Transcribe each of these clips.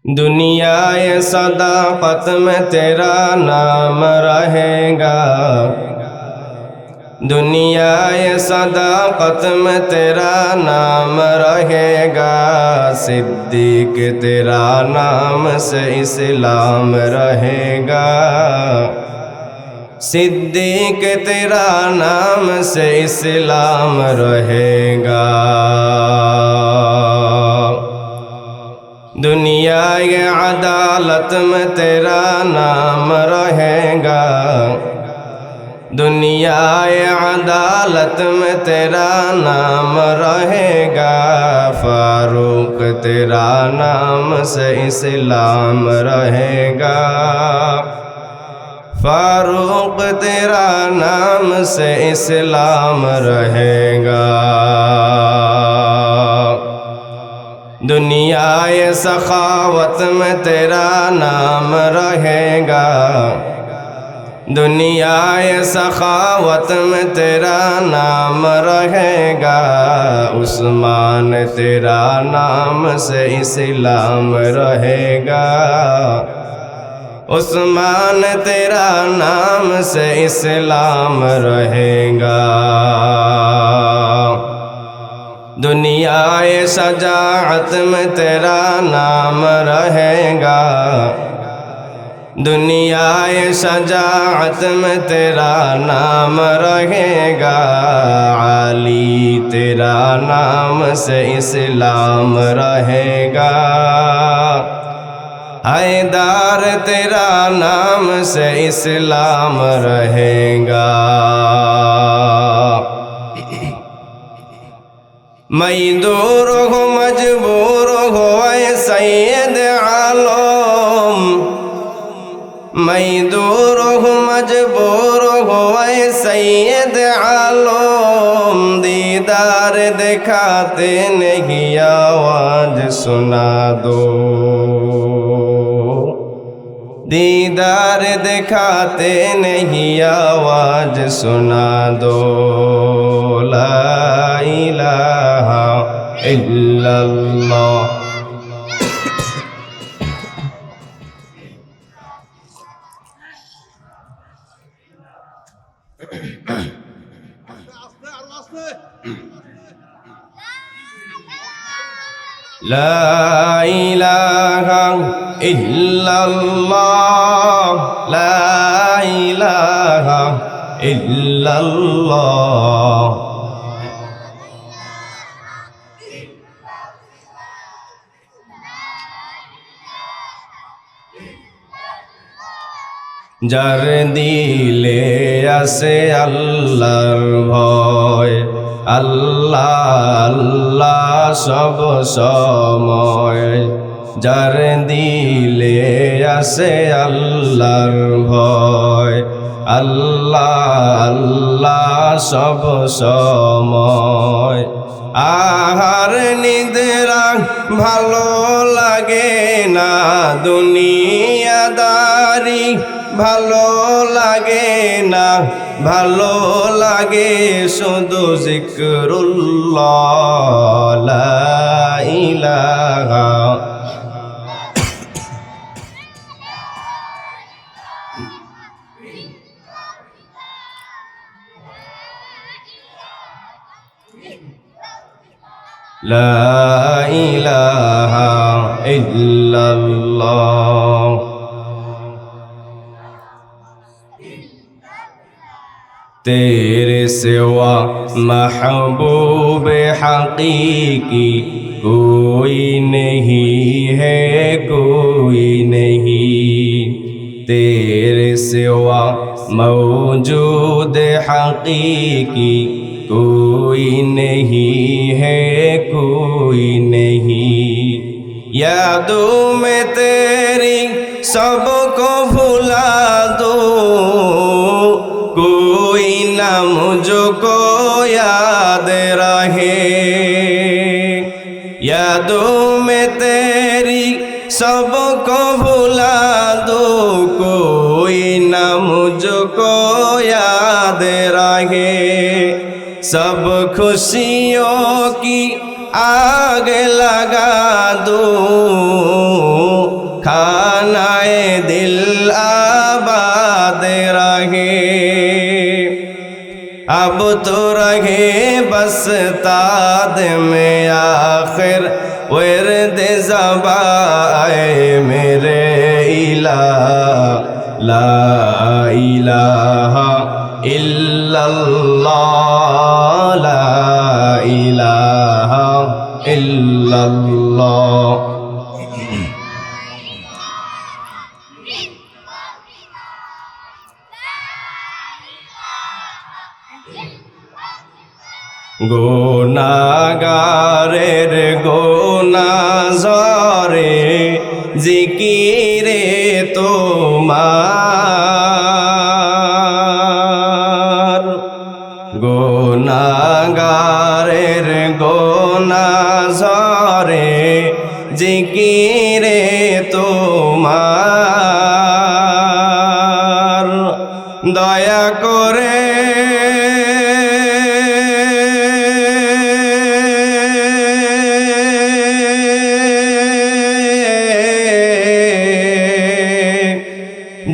दुनियाए सदाकत में तेरा नाम रहेगा, दुनियाए सदाकत में तेरा नाम रहेगा। सिद्दीक तेरा नाम से इस्लाम रहेगा, सिद्दीक तेरा नाम से इस्लाम रहेगा। दुनिया के अदालत में तेरा नाम रहेगा, दुनिया के अदालत में तेरा नाम रहेगा। फारूक तेरा नाम से इस्लाम रहेगा, फारूक तेरा नाम से इस्लाम रहेगा। दुनियाए सखावत में तेरा नाम रहेगा, दुनियाए सखावत में तेरा नाम रहेगा। उस्मान तेरा नाम से इस्लाम रहेगा, उस्मान तेरा नाम से इस्लाम रहेगा। दुनियाए शजाअत में तेरा नाम रहेगा, दुनियाए शजाअत में तेरा नाम रहेगा। अली तेरा नाम से इस्लाम रहेगा, हैदर तेरा नाम से इस्लाम रहेगा। मजदूर हो मजबूर हो ऐ सैयद आलम, मजदूर हो मजबूर हो ऐ सैयद आलम। दीदार दिखाते नहीं आवाज सुना दो, दीदार दिखाते नहीं आवाज सुना दो। ला इलाहा इल्लल्लाह। ला इलाहा इल्लल्लाह, ला इलाहा इल्लल्लाह। যার দিলে আছে আল্লাহর ভয়, আল্লাহ আল্লাহ সব সময়। যার দিলে আছে আল্লাহর ভয়, আল্লাহ আল্লাহ সব সময়। আহার নিদ্রা ভালো লাগে না, দুনিয়াদারি ভালো লাগে না, ভালো লাগে শুধু জিকরুল্লাহ। লা ইলাহা لا إله إلا الله। तेरे सिवा महबूब हकीकी कोई नहीं है, कोई नहीं। तेरे सिवा मौजूद हकीकी कोई नहीं है, कोई नहीं। यादों में तेरी सबको भुला दो, कोई ना मुझको याद रहे। यादों में तेरी सबको भुला दो, कोई ना मुझको याद रहे। सब खुशियों की आग लगा दो, खानाए दिल आबाद रहे। अब तो रहे बस ताद में आखिर वर्द ज़बाए मेरे इलाह, ला इलाहा इल्लल्लाह, ला इलाहा इल्लल्लाह। গুনাহগারের গুনাহজরে জিকিরে তোমার, গুনাহগারের গুনাহজরে জিকিরে তোমার। দয়া করে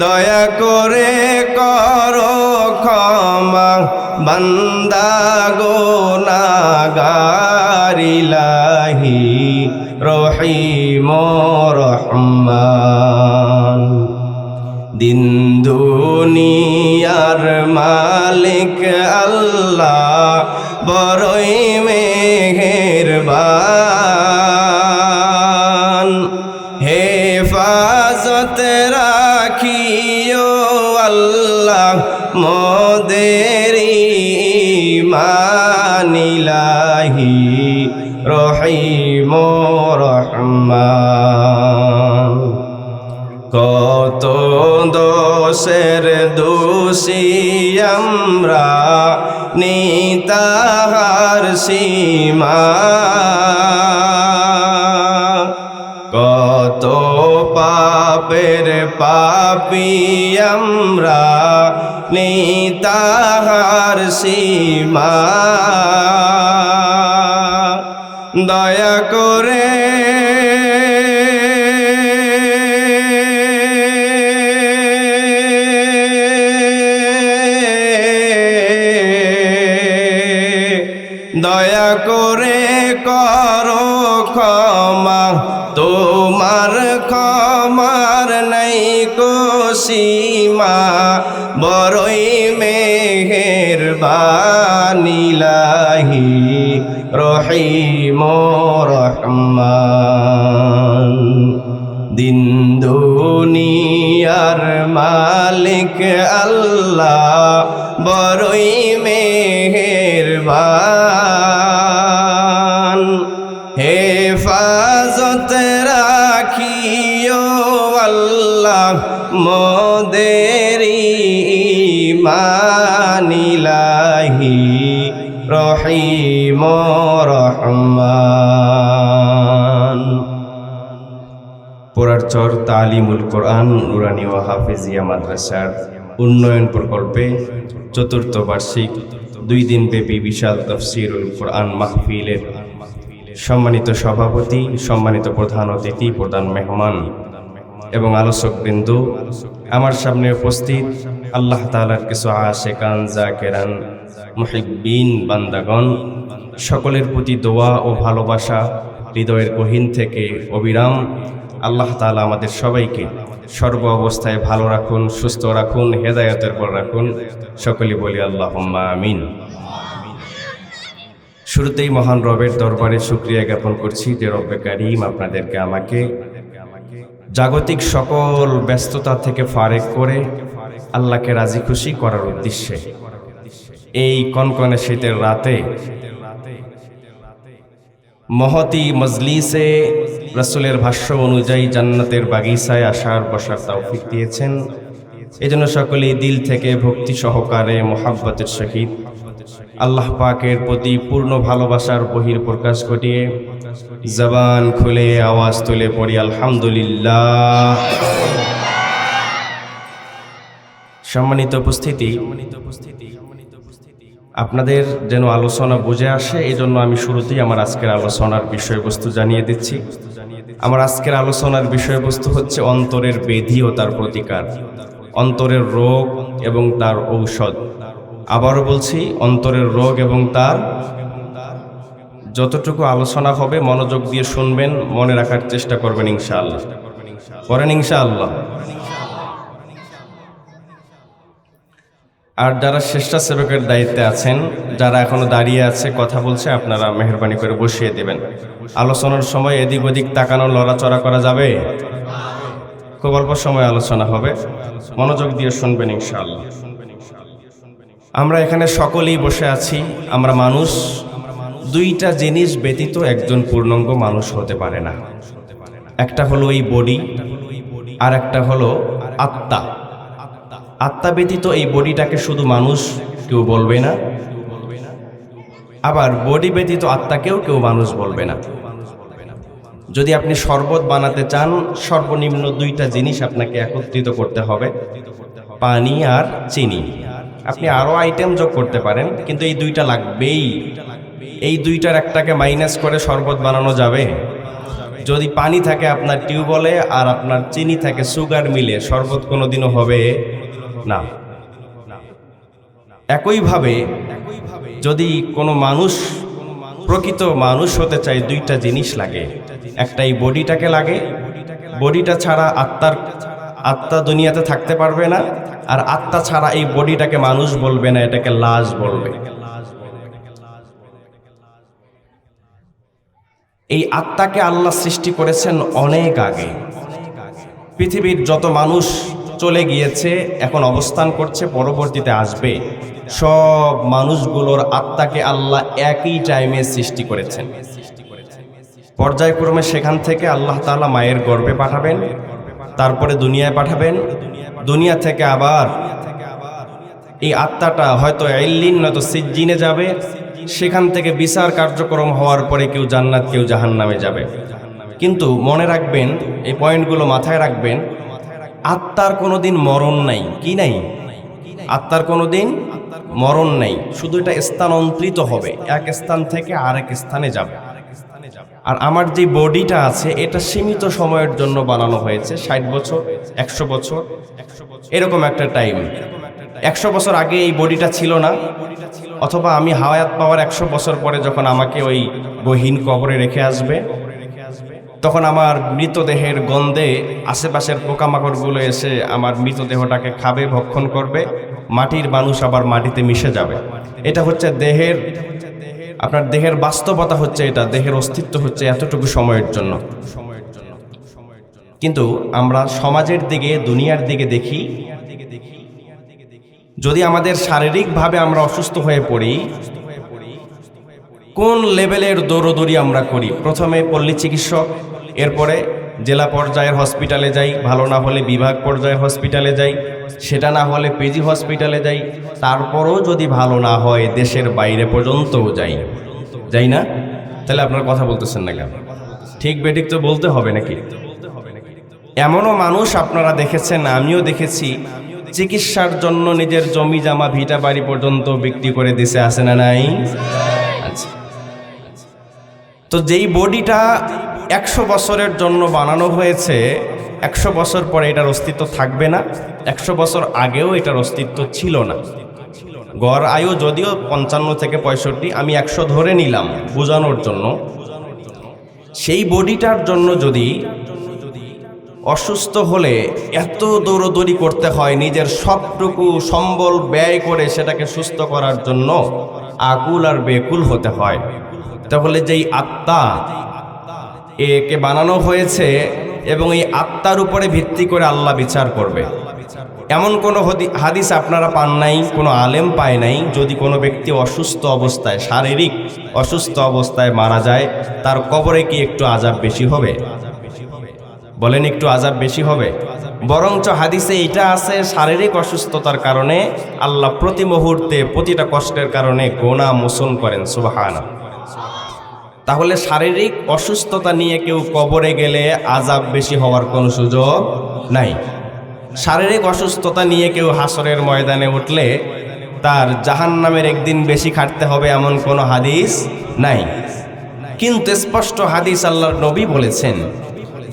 দয়া করে করো ক্ষমা বান্দা গুনাহগার ইলাহি রহিম রহমান। দিন দুনিয়ার মালিক আল্লাহ বড়ই মেহেরবান। হেফাজত রাখিও আল্লাহ মোদের ঈমান ইলাহি রহিম রহমান। কত দোষের দোষী আমরা নিতাহার সীমা, কত পাপের পাপী আমরা নিতাহার সীমা। দয়া করে দয়া করে করো ক্ষমা, তোমার ক্ষমার নাই কো সীমা। বড়ই মেহেরবান ইলাহি রহিম রহমান। দিন দুনিয়ার মালিক আল্লাহ বড়ই মেহেরবান। হেফাজত রাখিও আল্লাহ মোদের ঈমান ইলাহি রহিম রহমান। পোড়ারচর তালিমুল কোরআন নুরানি ও হাফেজিয়া মাদ্রাসার উন্নয়ন প্রকল্পে চতুর্থ বার্ষিক 2 দিনব্যাপী বিশাল তাফসীরুল কোরআন মাহফিলের সম্মানিত সভাপতি, সম্মানিত প্রধান অতিথি, প্রধান মেহমান এবং আলোচকবৃন্দ, আমার সামনে উপস্থিত আল্লাহ তাআলার কিছু আশিকান জাকিরান মুহিব্বিন বান্দাগণ, সকলের প্রতি দোয়া ও ভালোবাসা হৃদয়ের গহীন থেকে অবিরাম। আল্লাহ তাআলা আমাদের সবাইকে সর্ব অবস্থায় ভালো রাখুন, সুস্থ রাখুন, হেদায়েতের পর রাখুন। সকলে বলি আল্লাহুম্মা আমিন। শুরুতেই মহান রবের দরবারে শুকরিয়া জ্ঞাপন করছি যে রব্বে কারীম আপনাদেরকে আমাকে জাগতিক সকল ব্যস্ততা থেকে ফারেক করে আল্লাহকে রাজি খুশি করার উদ্দেশ্যে এই কনকনে শীতের রাতে মহতি মজলিসে রাসূলের ভাষ্য অনুযায়ী জান্নাতের বাগিচায় আসার বসার তৌফিক দিয়েছেন। এজন্য সকলেই দিল থেকে ভক্তি সহকারে মোহাব্বতের সহিত আল্লাহ পাকের প্রতি পূর্ণ ভালোবাসার বহির প্রকাশ ঘটিয়ে জবান খুলে আওয়াজ তুলে পড়ি আলহামদুলিল্লাহ। সম্মানিত উপস্থিতি, আপনাদের যেন আলোচনা বুঝে আসে এই জন্য আমি শুরুতেই আমার আজকের আলোচনার বিষয়বস্তু জানিয়ে দিচ্ছি। আমার আজকের আলোচনার বিষয়বস্তু হচ্ছে অন্তরের ব্যাধি ও তার প্রতিকার, অন্তরের রোগ এবং তার ঔষধ। আবারও বলছি, অন্তরের রোগ এবং তার যতটুকু আলোচনা হবে মনোযোগ দিয়ে শুনবেন, মনে রাখার চেষ্টা করবেন ইনশাআল্লাহ। করেন ইনশাআল্লাহ। আর যারা স্বেচ্ছাসেবকের দায়িত্বে আছেন, যারা এখনো দাঁড়িয়ে আছে কথা বলছে, আপনারা মেহেরবানি করে বসিয়ে দেবেন। আলোচনার সময় এদিক ওদিক তাকানো, লড়াচড়া করা যাবে? খুব অল্প সময় আলোচনা হবে, মনোযোগ দিয়ে শুনবেন ইনশাআল্লাহ। আমরা এখানে সকলেই বসে আছি, আমরা মানুষ। দুইটা জিনিস ব্যতীত একজন পূর্ণাঙ্গ মানুষ হতে পারে না। একটা হলো এই বডি, আর একটা হলো আত্মা। আত্মা ব্যতীত এই বডিটাকে শুধু মানুষ কেউ বলবে না, আবার বডি ব্যতীত আত্মাকেও কেউ মানুষ বলবে না। যদি আপনি শরবত বানাতে চান, সর্বনিম্ন দুইটা জিনিস আপনাকে একত্রিত করতে হবে, পানি আর চিনি। আপনি আরও আইটেম যোগ করতে পারেন, কিন্তু এই দুইটা লাগবেই। এই দুইটার একটাকে মাইনাস করে শরবত বানানো যাবে? যদি পানি থাকে আপনার টিউবওয়েলে আর আপনার চিনি থাকে সুগার মিলে, শরবত কোনোদিনও হবে না। একইভাবে যদি কোনো মানুষ প্রকৃত মানুষ হতে চায়, দুইটা জিনিস লাগে। একটা এই বডিটাকে লাগে, বডিটা ছাড়া আত্মা দুনিয়াতে থাকতে পারবে না, আর আত্মা ছাড়া এই বডিটাকে মানুষ বলবে না, এটাকে লাশ বলবে। এই আত্মাকে আল্লাহ সৃষ্টি করেছেন অনেক আগে। পৃথিবীর যত মানুষ চলে গিয়েছে, এখন অবস্থান করছে, পরবর্তীতে আসবে, সব মানুষগুলোর আত্মাকে আল্লাহ একই টাইমে সৃষ্টি করেছেন। পর্যায়ক্রমে সেখান থেকে আল্লাহ তাআলা মায়ের গর্ভে পাঠাবেন, তারপরে দুনিয়ায় পাঠাবেন। দুনিয়া থেকে আবার এই আত্মাটা হয়তো ইল্লিন নয়তো সিজ্জিনে যাবে, সেখান থেকে বিচার কার্যক্রম হওয়ার পরে কেউ জান্নাত কেউ জাহান্নামে যাবে। কিন্তু মনে রাখবেন, এই পয়েন্টগুলো মাথায় রাখবেন, আত্মার কোনোদিন মরণ নাই। কি নাই? আত্মার কোনোদিন মরণ নাই, শুধু এটা স্থানান্তরিত হবে, এক স্থান থেকে আরেক স্থানে যাবে। আর আমার যে বডিটা আছে, এটা সীমিত সময়ের জন্য বানানো হয়েছে, 60 বছর 100 বছর এরকম একটা টাইম। 100 বছর আগে এই বডিটা ছিল না, অথবা আমি হায়াত পাওয়ার 100 বছর পরে যখন আমাকে ওই গহীন কবরে রেখে আসবে, তখন আমার মৃতদেহের গন্ধে আশেপাশের পোকামাকড়গুলো এসে আমার মৃতদেহটাকে খাবে, ভক্ষণ করবে, মাটির মানুষ আবার মাটিতে মিশে যাবে। এটা হচ্ছে দেহের, আপনার দেহের বাস্তবতা হচ্ছে এটা, দেহের অস্তিত্ব হচ্ছে এতটুকু সময়ের জন্য। কিন্তু আমরা সমাজের দিকে, দুনিয়ার দিকে দেখি, যদি আমাদের শারীরিকভাবে আমরা অসুস্থ হয়ে পড়ি, কোন লেভেলের দৌড়দৌড়ি আমরা করি? প্রথমে পল্লী চিকিৎসক, এরপরে জেলা পর্যায়ের হসপিটালে যাই, ভালো না হলে বিভাগ পর্যায়ের হসপিটালে যাই, সেটা না হলে পিজি হসপিটালে যাই, তারপরও যদি ভালো না হয় দেশের বাইরে পর্যন্তও যাই না? তাহলে আপনার কথা বলতেছেন না কেন? ঠিক বেঠিক তো বলতে হবে নাকি? এমনও মানুষ আপনারা দেখেছেন, আমিও দেখেছি, চিকিৎসার জন্য নিজের জমি জামা ভিটা বাড়ি পর্যন্ত বিক্রি করে দিছে, আছে না নাই? আচ্ছা, তো যেই বডিটা 100 বছরের জন্য বানানো হয়েছে, 100 বছর পরে এটার অস্তিত্ব থাকবে না। 100 বছর আগেও এটার অস্তিত্ব ছিল না। গড় আয়ু যদিও 55 থেকে 65, আমি 100 ধরে নিলাম বোঝানোর জন্য। সেই বডিটার জন্য যদি অসুস্থ হলে এত দৌড়দৌড়ি করতে হয়, নিজের সবটুকু সম্বল ব্যয় করে সেটাকে সুস্থ করার জন্য আকুল আর বেকুল হতে হয়, তাহলে যেই আত্মা একে বানানো হয়েছে এবং এই আত্মার উপরে ভিত্তি করে আল্লাহ বিচার করবে, এমন কোনো হাদিস আপনারা পান নাই, কোনো আলেম পায় নাই, যদি কোনো ব্যক্তি অসুস্থ অবস্থায়, শারীরিক অসুস্থ অবস্থায় মারা যায়, তার কবরে কি একটু আযাব বেশি হবে? বলেন, একটু আযাব বেশি হবে? বরঞ্চ হাদিসে এটা আছে, শারীরিক অসুস্থতার কারণে আল্লাহ প্রতি মুহূর্তে প্রতিটা কষ্টের কারণে গুনাহ মোচন করেন। সুবহানাল্লাহ। তাহলে শারীরিক অসুস্থতা নিয়ে কেউ কবরে গেলে আযাব বেশি হওয়ার কোনো সুযোগ নাই। শারীরিক অসুস্থতা নিয়ে কেউ হাসরের ময়দানে উঠলে তার জাহান্নামের একদিন বেশি খাটতে হবে এমন কোনো হাদিস নাই। কিন্তু স্পষ্ট হাদিস আল্লাহর নবী বলেছেন,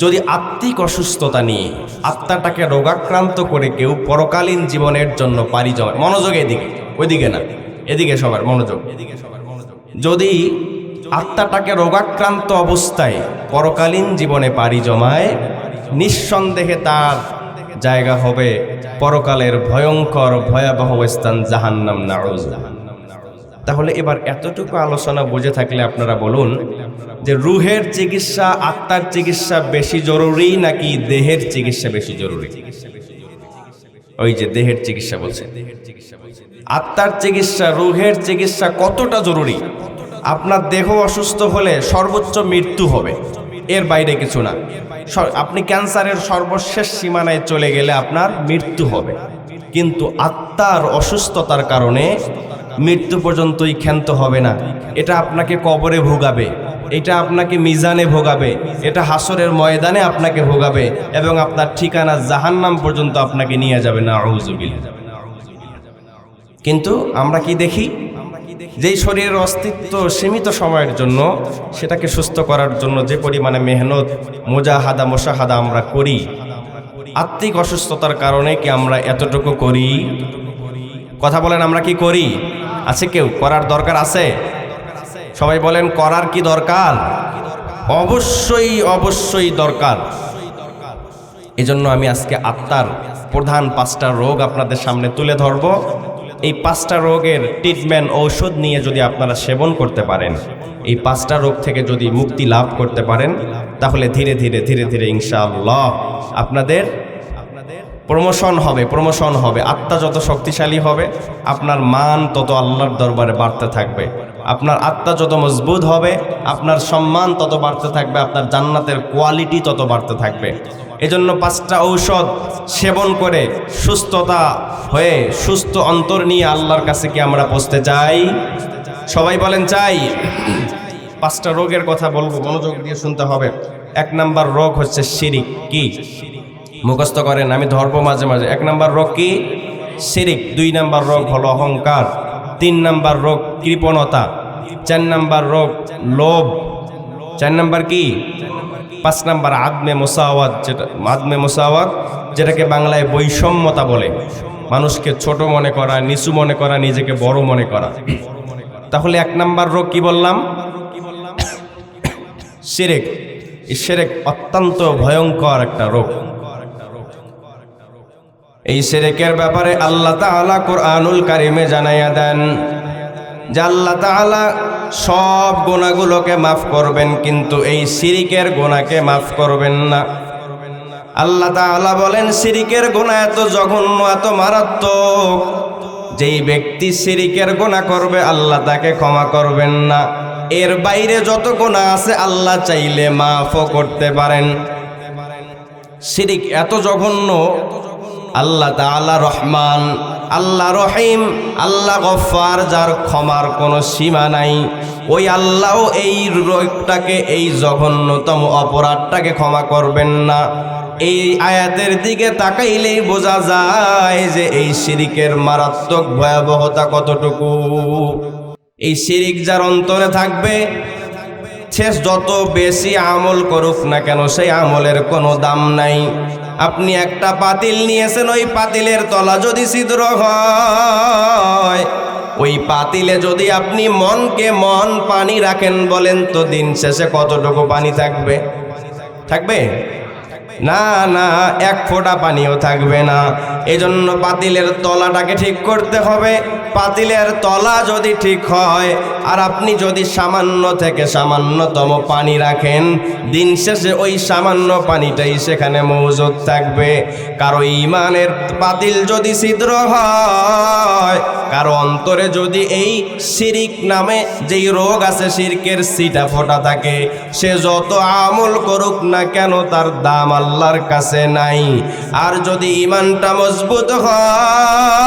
যদি আত্মিক অসুস্থতা নিয়ে আত্মাটাকে রোগাক্রান্ত করে কেউ পরকালীন জীবনের জন্য পাড়ি জমায়, মনোযোগ এদিকে, ওইদিকে না, এদিকে সবার মনোযোগ। যদি আত্মাটাকে রোগাক্রান্ত অবস্থায় পরকালীন জীবনে পাড়ি জমায়, নিঃসন্দেহে তার জায়গা হবে পরকালের ভয়ঙ্কর ভয়াবহ স্থান জাহান্নাম, নাউযুবিল্লাহ। তাহলে এবার এতটুকু আলোচনা বুঝে থাকলে আপনারা বলুন যে রুহের চিকিৎসা আত্মার চিকিৎসা বেশি জরুরি নাকি দেহের চিকিৎসা বেশি জরুরি? ওই যে দেহের চিকিৎসা বলছে, আত্মার চিকিৎসা রুহের চিকিৎসা কতটা জরুরি? আপনার দেহ অসুস্থ হলে সর্বোচ্চ মৃত্যু হবে, এর বাইরে কিছু না। আপনি ক্যান্সারের সর্বশেষ সীমানায় চলে গেলে আপনার মৃত্যু হবে, কিন্তু আত্মার অসুস্থতার কারণে মৃত্যু পর্যন্তই ক্ষান্ত হবে না। এটা আপনাকে কবরে ভোগাবে, এটা আপনাকে মিজানে ভোগাবে, এটা হাসরের ময়দানে আপনাকে ভোগাবে এবং আপনার ঠিকানা জাহান্নাম পর্যন্ত আপনাকে নিয়ে যাবে, নাউযুবিল্লাহ। কিন্তু আমরা কি দেখি, যেই শরীরের অস্তিত্ব সীমিত সময়ের জন্য, সেটাকে সুস্থ করার জন্য যে পরিমাণে মেহনত মুজাহাদা মুশাহাদা আমরা করি, আত্মিক অসুস্থতার কারণে কি আমরা এতটুকু করি? কথা বলেন, আমরা কি করি? আছে কেউ করার দরকার আছে? সবাই বলেন, করার কি দরকার? অবশ্যই অবশ্যই দরকার। এজন্য আমি আজকে আত্মার প্রধান 5টা রোগ আপনাদের সামনে তুলে ধরব। এই 5টা রোগের ট্রিটমেন্ট, ঔষধ নিয়ে যদি আপনারা সেবন করতে পারেন, এই 5টা রোগ থেকে যদি মুক্তি লাভ করতে পারেন, তাহলে ধীরে ধীরে ধীরে ধীরে ইনশাআল্লাহ আপনাদের প্রমোশন হবে। আত্মা যত শক্তিশালী হবে, আপনার মান তত আল্লাহর দরবারে বাড়তে থাকবে। আপনার আত্মা যত মজবুত হবে, আপনার সম্মান তত বাড়তে থাকবে, আপনার জান্নাতের কোয়ালিটি তত বাড়তে থাকবে। এজন্য 5টা ঔষধ সেবন করে সুস্থতা হয়ে সুস্থ অন্তর নিয়ে আল্লাহর কাছে কি আমরা পৌঁছতে চাই? সবাই বলেন চাই। 5টা রোগের কথা বলবো, মনোযোগ দিয়ে শুনতে হবে। 1 নাম্বার রোগ হচ্ছে শিরিক। কি মুখস্থ করেন, আমি ধরব মাঝে মাঝে। 1 নাম্বার রোগ কি? শিরিক। 2 নাম্বার রোগ হলো অহংকার। 3 নাম্বার রোগ কৃপণতা। 4 নাম্বার রোগ লোভ। 4 নাম্বার কি? 5 নাম্বার আদমে মুসাওয়াত, যেটাকে বাংলায় বৈষম্যতা বলে। মানুষকে ছোট মনে করা, নিচু মনে করা, নিজেকে বড় মনে করা। তাহলে 1 নাম্বার রোগ কি বললাম? শিরক। এই শিরক অত্যন্ত ভয়ঙ্কর একটা রোগ। এই শিরকের ব্যাপারে আল্লাহ তাআলা কুরআনুল কারীমে জানাইয়া দেন যে আল্লাহ তাআলা সব গুনাহগুলোকে মাফ করবেন, কিন্তু এই শিরকের গুনাহকে মাফ করবেন না। আল্লাহ তাআলা বলেন, শিরকের গুনাহ এত জঘন্য, এত মারাত্মক, যেই ব্যক্তি শিরকের গুনাহ করবে আল্লাহ তাকে ক্ষমা করবেন না। এর বাইরে যত গুনাহ আছে আল্লাহ চাইলে মাফও করতে পারেন। শিরক এত জঘন্য। আল্লাহ তাআলা রহমান, আল্লাহ রহিম, আল্লাহ গফফার, যার ক্ষমার কোনো সীমা নাই। ওই আল্লাহও এই রোগটাকে, এই জঘন্যতম অপরাধটাকে ক্ষমা করবেন না। এই আয়াতের দিকে তাকাইলেই বোঝা যায় যে এই শিরকের মারাত্মক ভয়াবহতা কতটুকু। এই শিরক যার অন্তরে থাকবে, সে যত বেশি আমল করুক না কেন, সেই আমলের কোনো দাম নাই। আপনি একটা পাতিল নিয়েছেন, ওই পাতিলের তলা যদি ছিদ্র হয়, ওই পাতিলে যদি আপনি মনকে মন পানি রাখেন, বলেন তো দিন শেষে কতটুকু পানি থাকবে? থাকবে না, না, 1 ফোঁটা পানিও থাকবে না। এজন্য পাতিলের তলাটাকে ঠিক করতে হবে। পাতিলের তলা যদি ঠিক হয়, আর আপনি যদি সামান্য থেকে সামান্যতম পানি রাখেন, দিন শেষে ওই সামান্য পানিটাই সেখানে মজুদ থাকবে। কারো ঈমানের পাতিল যদি ছিদ্র হয়, কারো অন্তরে যদি এই শিরক নামে যেই রোগ আছে, শিরকের ছিটা ফোঁটা থাকে, সে যত আমল করুক না কেন তার দাম আল্লাহর কাছে নাই। আর যদি ঈমানটা মজবুত হয়,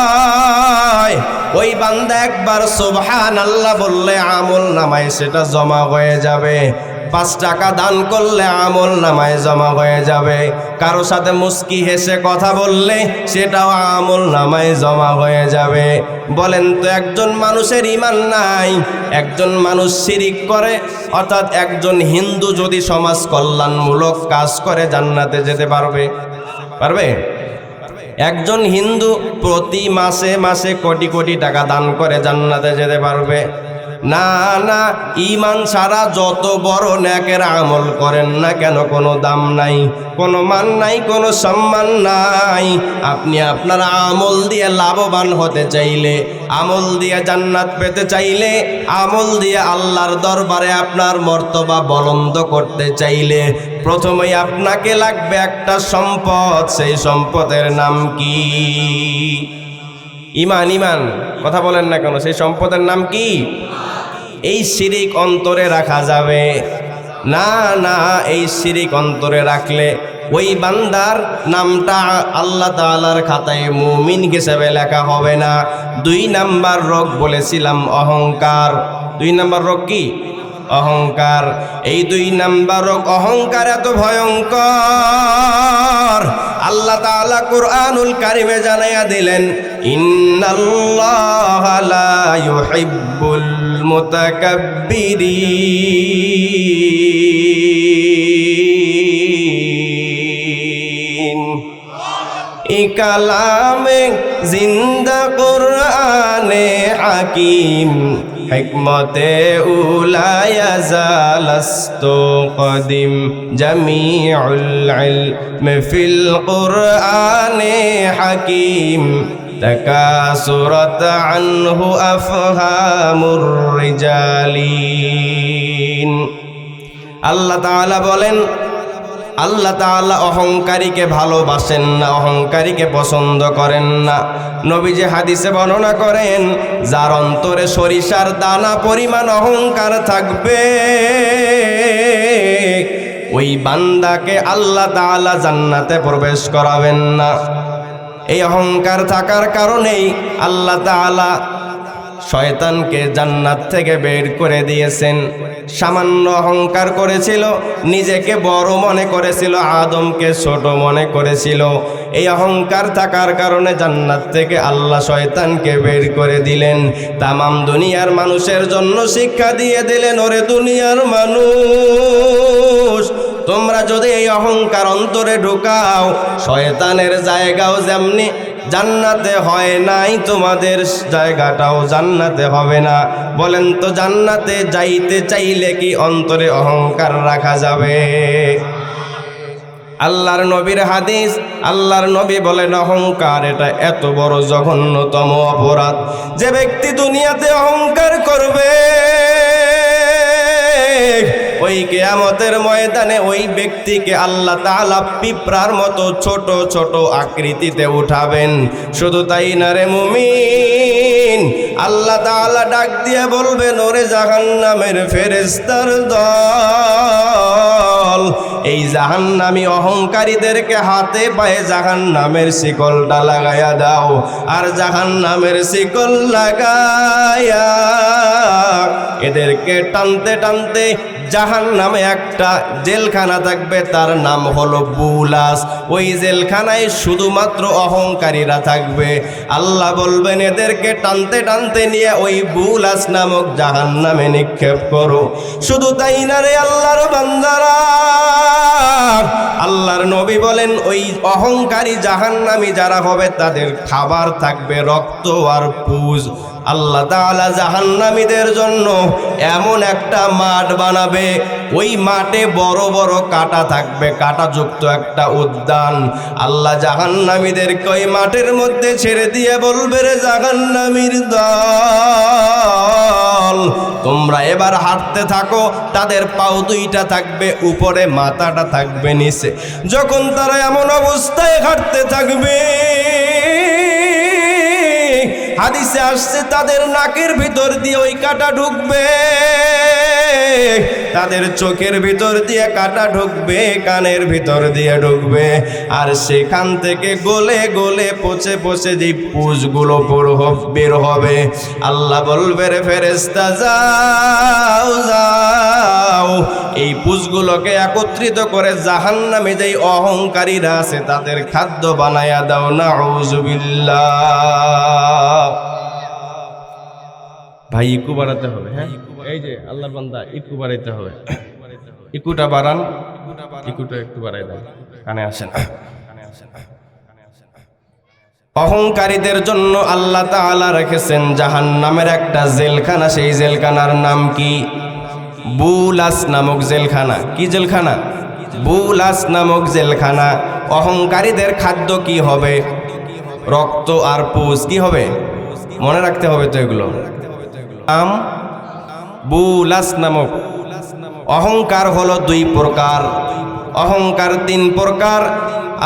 ওই বান্দা একবার সুবহানাল্লাহ বললে আমল নামায় সেটা জমা হয়ে যাবে। 5 টাকা দান করলে আমল নামায় জমা হয়ে যাবে। কারো সাথে মুস্কি হেসে কথা বললে সেটাও আমল নামায় জমা হয়ে যাবে। বলেন তো, একজন মানুষের ঈমান নাই, একজন মানুষ শিরিক করে, অর্থাৎ একজন হিন্দু যদি সমাজ কল্যাণমূলক কাজ করে জান্নাতে যেতে পারবে? পারবে? একজন হিন্দু প্রতি মাসে মাসে কোটি কোটি টাকা দান করে জান্নাতে যেতে পারবে? না না, ঈমান ছাড়া যত বড় নেকের আমল করেন না কেন কোনো দাম নাই, কোনো মান নাই, কোনো সম্মান নাই। আপনি আপনার আমল দিয়ে লাভবান হতে চাইলে, আমল দিয়ে জান্নাত পেতে চাইলে, আমল দিয়ে আল্লাহর দরবারে আপনার মর্তবা বুলন্দ করতে চাইলে প্রথমেই আপনাকে লাগবে একটা সম্পদ। সেই সম্পদের নাম কি? ঈমান। ঈমান, কথা বলেন না কেন? সেই সম্পদের নাম কি? এই শিরিক অন্তরে রাখা যাবে না? না, এই শিরিক অন্তরে রাখলে ওই বান্দার নামটা আল্লাহ তাআলার খাতায় মুমিন হিসেবে লেখা হবে না। 2 নাম্বার রোগ বলেছিলাম অহংকার। 2 নাম্বার রোগ কি? অহংকার। এই 2 নাম্বার রোগ অহংকার এত ভয়ঙ্কর, আল্লাহ তাআলা কুরআনুল কারীমে জানাইয়া দিলেন, ইন্নাল্লাহা লা ইউহিব্বুল মুতাকাব্বিরিন। এই কালামে জিন্দা কুরআনে হাকিম, হিকমতে উলায়া জালাস্তু কদিম, জামিউল ইলম ফিল কুরআনে হাকিম, তাকাসুরাত আনহু আফহামুর রিজালিন। আল্লাহ তাআলা বলেন, আল্লাহ তাআলা অহংকারীকে ভালোবাসেন না, অহংকারীকে পছন্দ করেন না। নবীজি হাদিসে বর্ণনা করেন, যার অন্তরে সরিষার দানা পরিমাণ অহংকার থাকবে ওই বান্দাকে আল্লাহ তাআলা জান্নাতে প্রবেশ করাবেন না। এই অহংকার থাকার কারণেই আল্লাহ তাআলা শয়তানকে জান্নাত থেকে বের করে দিয়েছেন। সামান্য অহংকার করেছিল, নিজেকে বড় মনে করেছিল, আদমকে ছোট মনে করেছিল। এই অহংকার থাকার কারণে জান্নাত থেকে আল্লাহ শয়তানকে বের করে দিলেন। তামাম দুনিয়ার মানুষের জন্য শিক্ষা দিয়ে দিলেন, ওরে দুনিয়ার মানুষ, তোমরা যদি এই অহংকার অন্তরে ঢুকাও, শয়তানের জায়গাও যেমনি জান্নাতে হয় নাই, তোমাদের জায়গাটাও জান্নাতে হবে না। বলেন তো, জান্নাতে যাইতে চাইলে কি অন্তরে অহংকার রাখা যাবে? আল্লাহর নবীর হাদিস, আল্লাহর নবী বলেন, অহংকার এটা এত বড় জঘন্যতম অপরাধ, যে ব্যক্তি দুনিয়াতে অহংকার করবে ওই কিয়ামতের ময়দানে ওই ব্যক্তিকে আল্লাহ তাআলা পিঁপড়ার মতো ছোট ছোট আকৃতিতে উঠাবেন। শুধু তাই না রে মুমিন, আল্লাহ তাআলা ডাক দিয়ে বলবেন, ওরে জাহান্নামের ফেরেশতার দল, এই জাহান্নামী অহংকারীদেরকে হাতে পায়ে জাহান্নামের শিকলটা লাগাইয়া দাও। আর জাহান্নামের শিকল লাগাইয়া এদেরকে টানতে টানতে জাহান্নামে একটা জেলখানা থাকবে, তার নাম হলো বুলাস। ওই জেলখানায় শুধুমাত্র অহংকারীরা থাকবে। আল্লাহ বলবেন, এদেরকে টানতে টানতে নিয়ে ওই বুলাস নামক জাহান্নামে নিক্ষেপ করো। শুধু তাই না রে আল্লাহর বান্দারা, আল্লাহর নবী বলেন, ওই অহংকারী জাহান্নামী যারা হবে তাদের খাবার থাকবে রক্ত আর পুজ। আল্লাহ তাআলা জাহান্নামীদের জন্য এমন একটা মাঠ বানাবে, ওই মাঠে বড় বড় কাঁটা থাকবে, কাঁটাযুক্ত একটা উদ্যান। আল্লাহ জাহান্নামীদেরকে ওই মাঠের মধ্যে ছেড়ে দিয়ে বলবে, রে জাহান্নামীর দল, তোমরা এবার হাঁটতে থাকো। তাদের পাও দুইটা থাকবে উপরে, মাথাটা থাকবে নিচে। যখন তারা এমন অবস্থায় হাঁটতে থাকবে, হাদিসে আসছে তাদের নাকের ভিতর দিয়ে ওই কাঁটা ঢুকবে। তাদের চোখের ভিতর দিয়ে কাঁটা ঢুকবে, কানের ভিতর দিয়ে ঢুকবে, আর সেখান থেকে গলে গলে পচে পচে যে পুঁজগুলো বের হবে। আল্লাহ বলবে, রে ফেরেশতা যাও যাও, এই পুঁজগুলোকে একত্রিত করে জাহান্নামে যেই অহংকারীরা আছে তাদের খাদ্য বানায়া দাও। নাউযুবিল্লাহ। ভাই ইকু বাড়াতে হবে। হ্যাঁ, এই যে আল্লাহর বান্দা, ইকু বাড়াইতে হবে। ইকুটা বাড়ান, ইকুটা একটু বাড়াই দেন, কানে আসেন। অহংকারীদের জন্য আল্লাহ তাআলা রেখেছেন জাহান্নামের একটা জেলখানা। সেই জেলখানার নাম কি? বুলাস নামক জেলখানা। কি জেলখানা? বুলাস নামক জেলখানা। অহংকারীদের খাদ্য কি হবে? রক্ত আর পুজ। কি হবে? মনে রাখতে হবে তো এগুলো। বুলাস নামক। অহংকার হলো 2 প্রকার, অহংকার 3 প্রকার।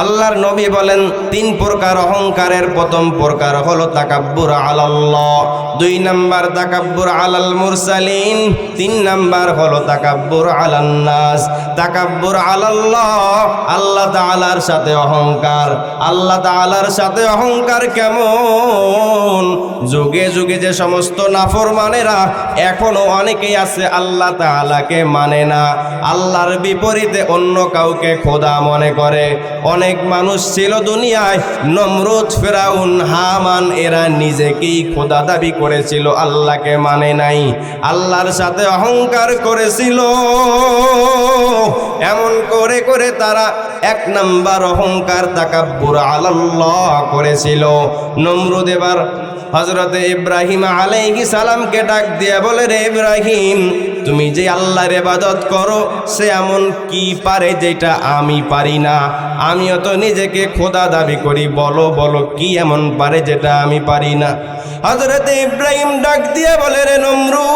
আল্লাহর নবী বলেন 3 প্রকার অহংকারের। প্রথম প্রকার হলো তাকাব্বুর আলাল্লাহ, 2 নাম্বার তাকাব্বুর আলাল মুরসালিন, 3 নাম্বার হলো তাকাব্বুর আলান নাস। তাকাব্বুর আলাল্লাহ, আল্লাহ তাআলার সাথে অহংকার। আল্লাহ তাআলার সাথে অহংকার কেমন? যুগে যুগে যে সমস্ত নাফরমানেরা এখনো অনেকেই আছে আল্লাহ তাআলাকে মানে না, আল্লাহর বিপরীতে অন্য কাউকে খোদা মনে করে। অনেক মানুষ ছিল দুনিয়ায়, নমরুদ, ফেরাউন, হামান, এরা নিজেকেই খোদা দাবি করেছিল, আল্লাহকে মানে নাই, আল্লাহর সাথে অহংকার করেছিল। এমন করে করে তারা 1 নাম্বার অহংকার তাকাব্বুর আলাল্লাহ করেছিল। নমরুদ এবার হযরতে ইব্রাহিম আলাইহিস সালামকে ডাক দিয়ে বলে, রে ইব্রাহিম, তুমি যে আল্লাহর ইবাদত করো সে এমন কি পারে যেটা আমি পারি না? আমিও তো নিজেকে খোদা দাবি করি, বলো বলো কি এমন পারে যেটা আমি পারি না? হযরতে ইব্রাহিম ডাক দিয়ে বলে, রে নমরুদ,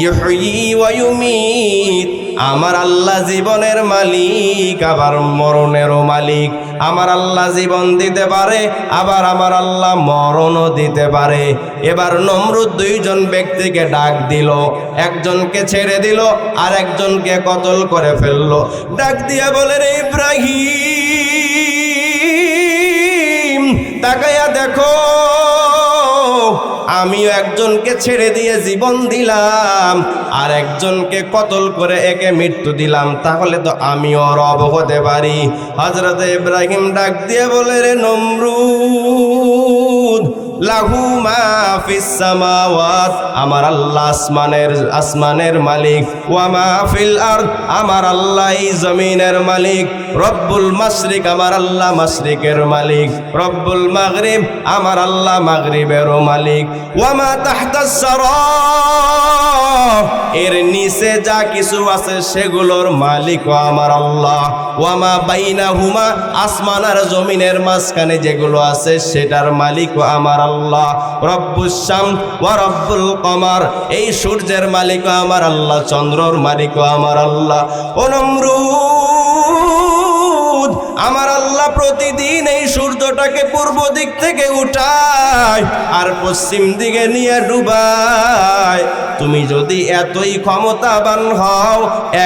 ইহয়ী ওয়া ইউমীত, আমার আল্লাহ জীবনের মালিক আবার মরণেরও মালিক। আমার আল্লাহ জীবন দিতে পারে, আবার আমার আল্লাহ মরণও দিতে পারে। এবার নমরুদ 2 জন ব্যক্তিকে ডাক দিল, একজনকে ছেড়ে দিল আর একজনকে কতল করে ফেললো। ডাক দিয়ে বলে, রে ইব্রাহিম, তাকায়া দেখো, আমিও একজনকে ছেড়ে দিয়ে জীবন দিলাম আর একজনকে কতল করে একে মৃত্যু দিলাম, তাহলে তো আমিও রব হতে পারি। হযরতে ইব্রাহিম ডাক দিয়ে বলে, রে নমরুদ, লাহু মা ফিস সামাওয়াত, আমার আল্লাহ আসমানের মালিক, ওয়া মা ফিল আরদ, আমার আল্লাহ এই জমিনের মালিক, রব্বুল মাশরিক, আমার আল্লাহ মাশরিকের মালিক, রব্বুল মাগরিব, আমার আল্লাহ মাগরিবেরও মালিক, ওয়া মা তাহতাস সারা, এর নিচে যা কিছু আছে সেগুলোর মালিকও আমার আল্লাহ, ওয়া মা বাইনাহুমা, আসমান আর জমিনের মাঝখানে যেগুলো আছে সেটার মালিকও আমার আল্লাহ, রব্বুস শামস ওয়া রব্বুল কমার, এই সূর্যের মালিকও আমার আল্লাহ, চন্দ্রর মালিকও আমার আল্লাহ। ও নমরুদ, আমার আল্লাহ প্রতিদিন এই সূর্যটাকে পূর্ব দিক থেকে উঠায় আর পশ্চিম দিকে নিয়ে ডুবায়। তুমি যদি এতই ক্ষমতাবান হও,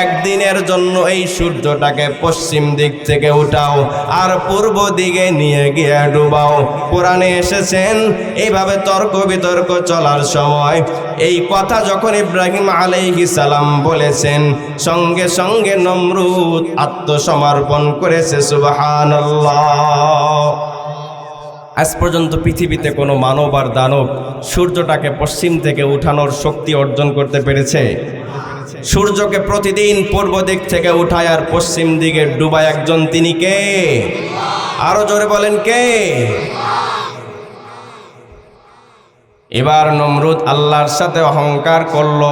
একদিনের জন্য এই সূর্যটাকে পশ্চিম দিক থেকে উঠাও আর পূর্ব দিকে নিয়ে গিয়ে ডুবাও। কোরআনে এসেছেন এইভাবে তর্ক বিতর্ক চলার সময় এই কথা যখন ইব্রাহিম আলাইহিস সালাম বলেছেন, সঙ্গে সঙ্গে নমরুদ আত্মসমর্পণ করেছে। সুবহানাল্লাহ। আজ পর্যন্ত পৃথিবীতে কোনো মানব আর দানব সূর্যটাকে পশ্চিম থেকে উঠানোর শক্তি অর্জন করতে পেরেছে? সূর্যকে প্রতিদিন পূর্ব দিক থেকে উঠায় আর পশ্চিম দিকে ডুবায় একজন, তিনি কে? আরো জোরে বলেন, কে? এবার নমরুদ আল্লাহর সাথে অহংকার করলো।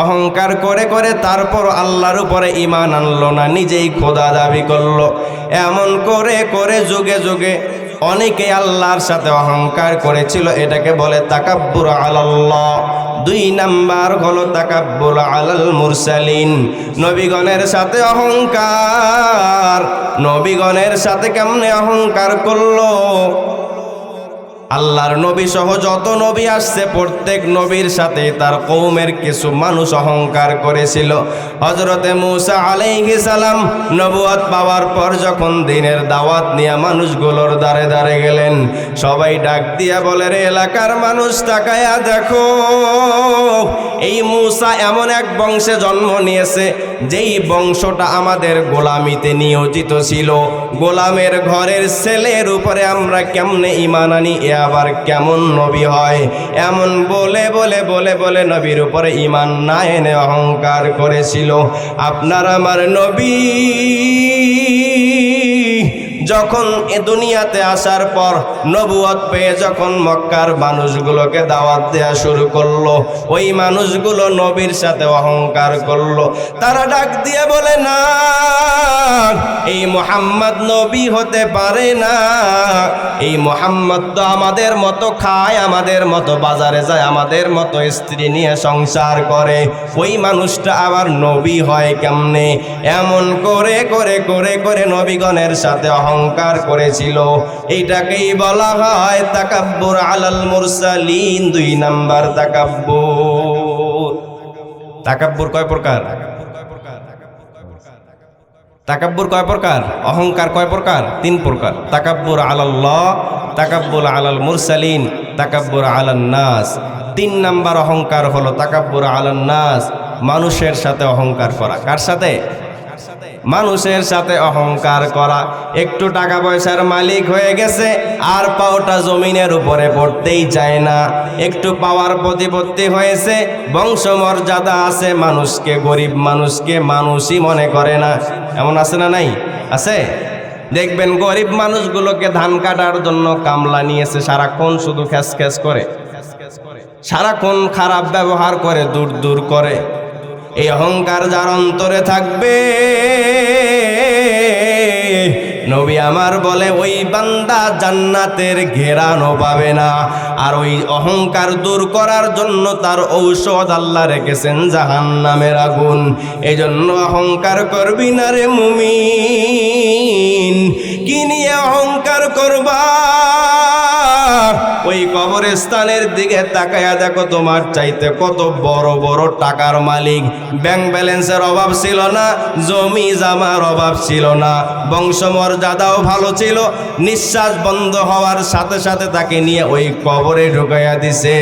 অহংকার করে করে তারপর আল্লাহর উপরে ঈমান আনলো না, নিজেই খোদা দাবি করলো। এমন করে করে যুগে যুগে অনেকে আল্লাহর সাথে অহংকার করেছিল। এটাকে বলে তাকাব্বুর আলাল্লাহ। 2 নাম্বার হলো তাকাব্বুর আলাল মুরসালিন, নবীগণের সাথে অহংকার। নবীগণের সাথে কেমনে অহংকার করলো? আল্লাহর নবী সহ যত নবী আসছে প্রত্যেক নবীর সাথে তার কওমের কিছু মানুষ অহংকার করেছিল। হযরতে মূসা আলাইহিস সালাম নবুয়ত পাওয়ার পর যখন দ্বীনের দাওয়াত নিয়ে মানুষগুলোর দ্বারে দ্বারে গেলেন, সবাই ডাক দিয়া বলে, রে এলাকার মানুষ তাকায়া দেখো, এই মূসা এমন এক বংশে জন্ম নিয়েছে যেই বংশটা আমাদের গোলামিতে নিয়োজিত ছিল। গোলামের ঘরের ছেলের উপরে আমরা কেমনে ঈমান আনি, এ আবার কেমন নবী হয়? এমন বলে বলে বলে বলে নবীর উপরে ঈমান না এনে অহংকার করেছিল। আপনার আমার নবী যখন এ দুনিয়াতে আসার পর নবুয়ত পেয়ে যখন মক্কার মানুষগুলোকে দাওয়াত দেওয়া শুরু করলো, ওই মানুষগুলো নবীর সাথে অহংকার করলো। তারা ডাক দিয়ে বলে, না, এই মুহাম্মদ নবী হতে পারে না। এই মুহাম্মদ তো আমাদের মতো খায়, আমাদের মতো বাজারে যায়, আমাদের মতো স্ত্রী নিয়ে সংসার করে, ওই মানুষটা আবার নবী হয় কেমনে? এমন করে করে করে করে নবীগণের সাথে অহংকার করেছিল। এইটাকেই বলা হয় তাকাব্বুর আলাল মুরসালিন। 2 নাম্বার তাকাব্বুর। তাকাব্বুর কয় প্রকার? তাকাব্বুর কয় প্রকার? অহংকার কয় প্রকার? 3 প্রকার। তাকাব্বুর আলাল্লাহ, তাকাব্বুর আলাল মুরসালিন, তাকাব্বুর আলান নাস। 3 নাম্বার অহংকার হলো তাকাব্বুর আলান নাস, মানুষের সাথে অহংকার করা। কার সাথে? মানুষের সাথে অহংকার করা। একটু টাকা পয়সার মালিক হয়ে গেছে আর পাওটা জমিনের উপরে পড়তেই চায় না। একটু পাওয়ার প্রতিপত্তি হয়েছে, বংশমর্যাদা আছে, মানুষকে, গরিব মানুষকে মানুষই মনে করে না। এমন আছে না নাই? আছে। দেখবেন গরিব মানুষগুলোকে ধান কাটার জন্য কামলা নিয়েছে, সারাক্ষণ শুধু খ্যাস খ্যাস করে, সারাক্ষণ খারাপ ব্যবহার করে, দূর দূর করে। এই অহংকার যার অন্তরে থাকবে, নবী আমার বলে ওই বান্দা জান্নাতের ঘেরানো পাবে না। আর ওই অহংকার দূর করার জন্য তার ঔষধ আল্লাহ রেখেছেন জাহান্নামের আগুন। এই জন্য অহংকার করবি না রে মুমিন। কি নিয়ে অহংকার করবা? ওই কবরস্থানের দিকে তাকায়া দেখো, তোমার চাইতে কত বড় বড় টাকার মালিক। ব্যাংক ব্যালেন্সের অভাব ছিল না, জমি জামার অভাব ছিল না, বংশমর্যাদাও ভালো ছিল। নিঃশ্বাস বন্ধ হওয়ার সাথে সাথে তাকে নিয়ে ওই কবরে ঢুকাইয়া দিছে।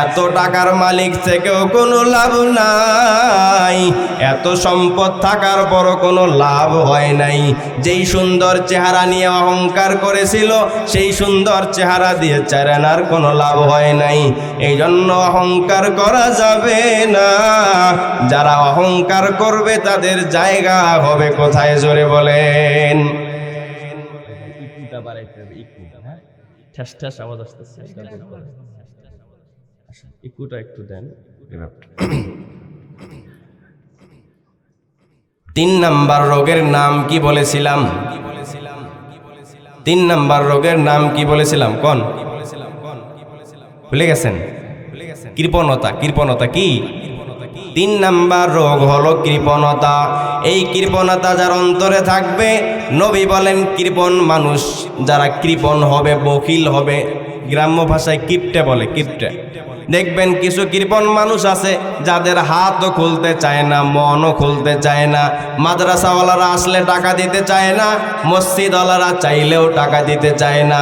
এত টাকার মালিক থেকেও কোনো লাভ নাই, এত সম্পদ থাকার পরও কোনো লাভ হয় নাই। যেই সুন্দর চেহারা নিয়ে অহংকার করেছিল, সেই সুন্দর চেহারা দিয়ে চেহারার কোনো লাভ হয় নাই। এই জন্য অহংকার করা যাবে না। যারা অহংকার করবে তাদের জায়গা হবে কোথায়? জোরে বলেন। ইকুটা একটু দেন। 3 নাম্বার রোগের নাম কি বলেছিলাম? 3 নাম্বার রোগের নাম কি বলেছিলাম? কোন? ভুলে গেছেন? কৃপণতা। কৃপণতা কি? 3 নাম্বার রোগ হলো কৃপণতা। এই কৃপণতা যার অন্তরে থাকবে, নবী বলেন কৃপণ মানুষ যারা কৃপণ হবে, বখিল হবে, গ্রাম্য ভাষায় কিপটে বলে, কিপটে। দেখবেন কিছু কৃপণ মানুষ আছে যাদের হাতও খুলতে চায় না, মনও খুলতে চায় না। মাদ্রাসাওয়ালারা আসলে টাকা দিতে চায় না, মসজিদওয়ালারা চাইলেও টাকা দিতে চায় না,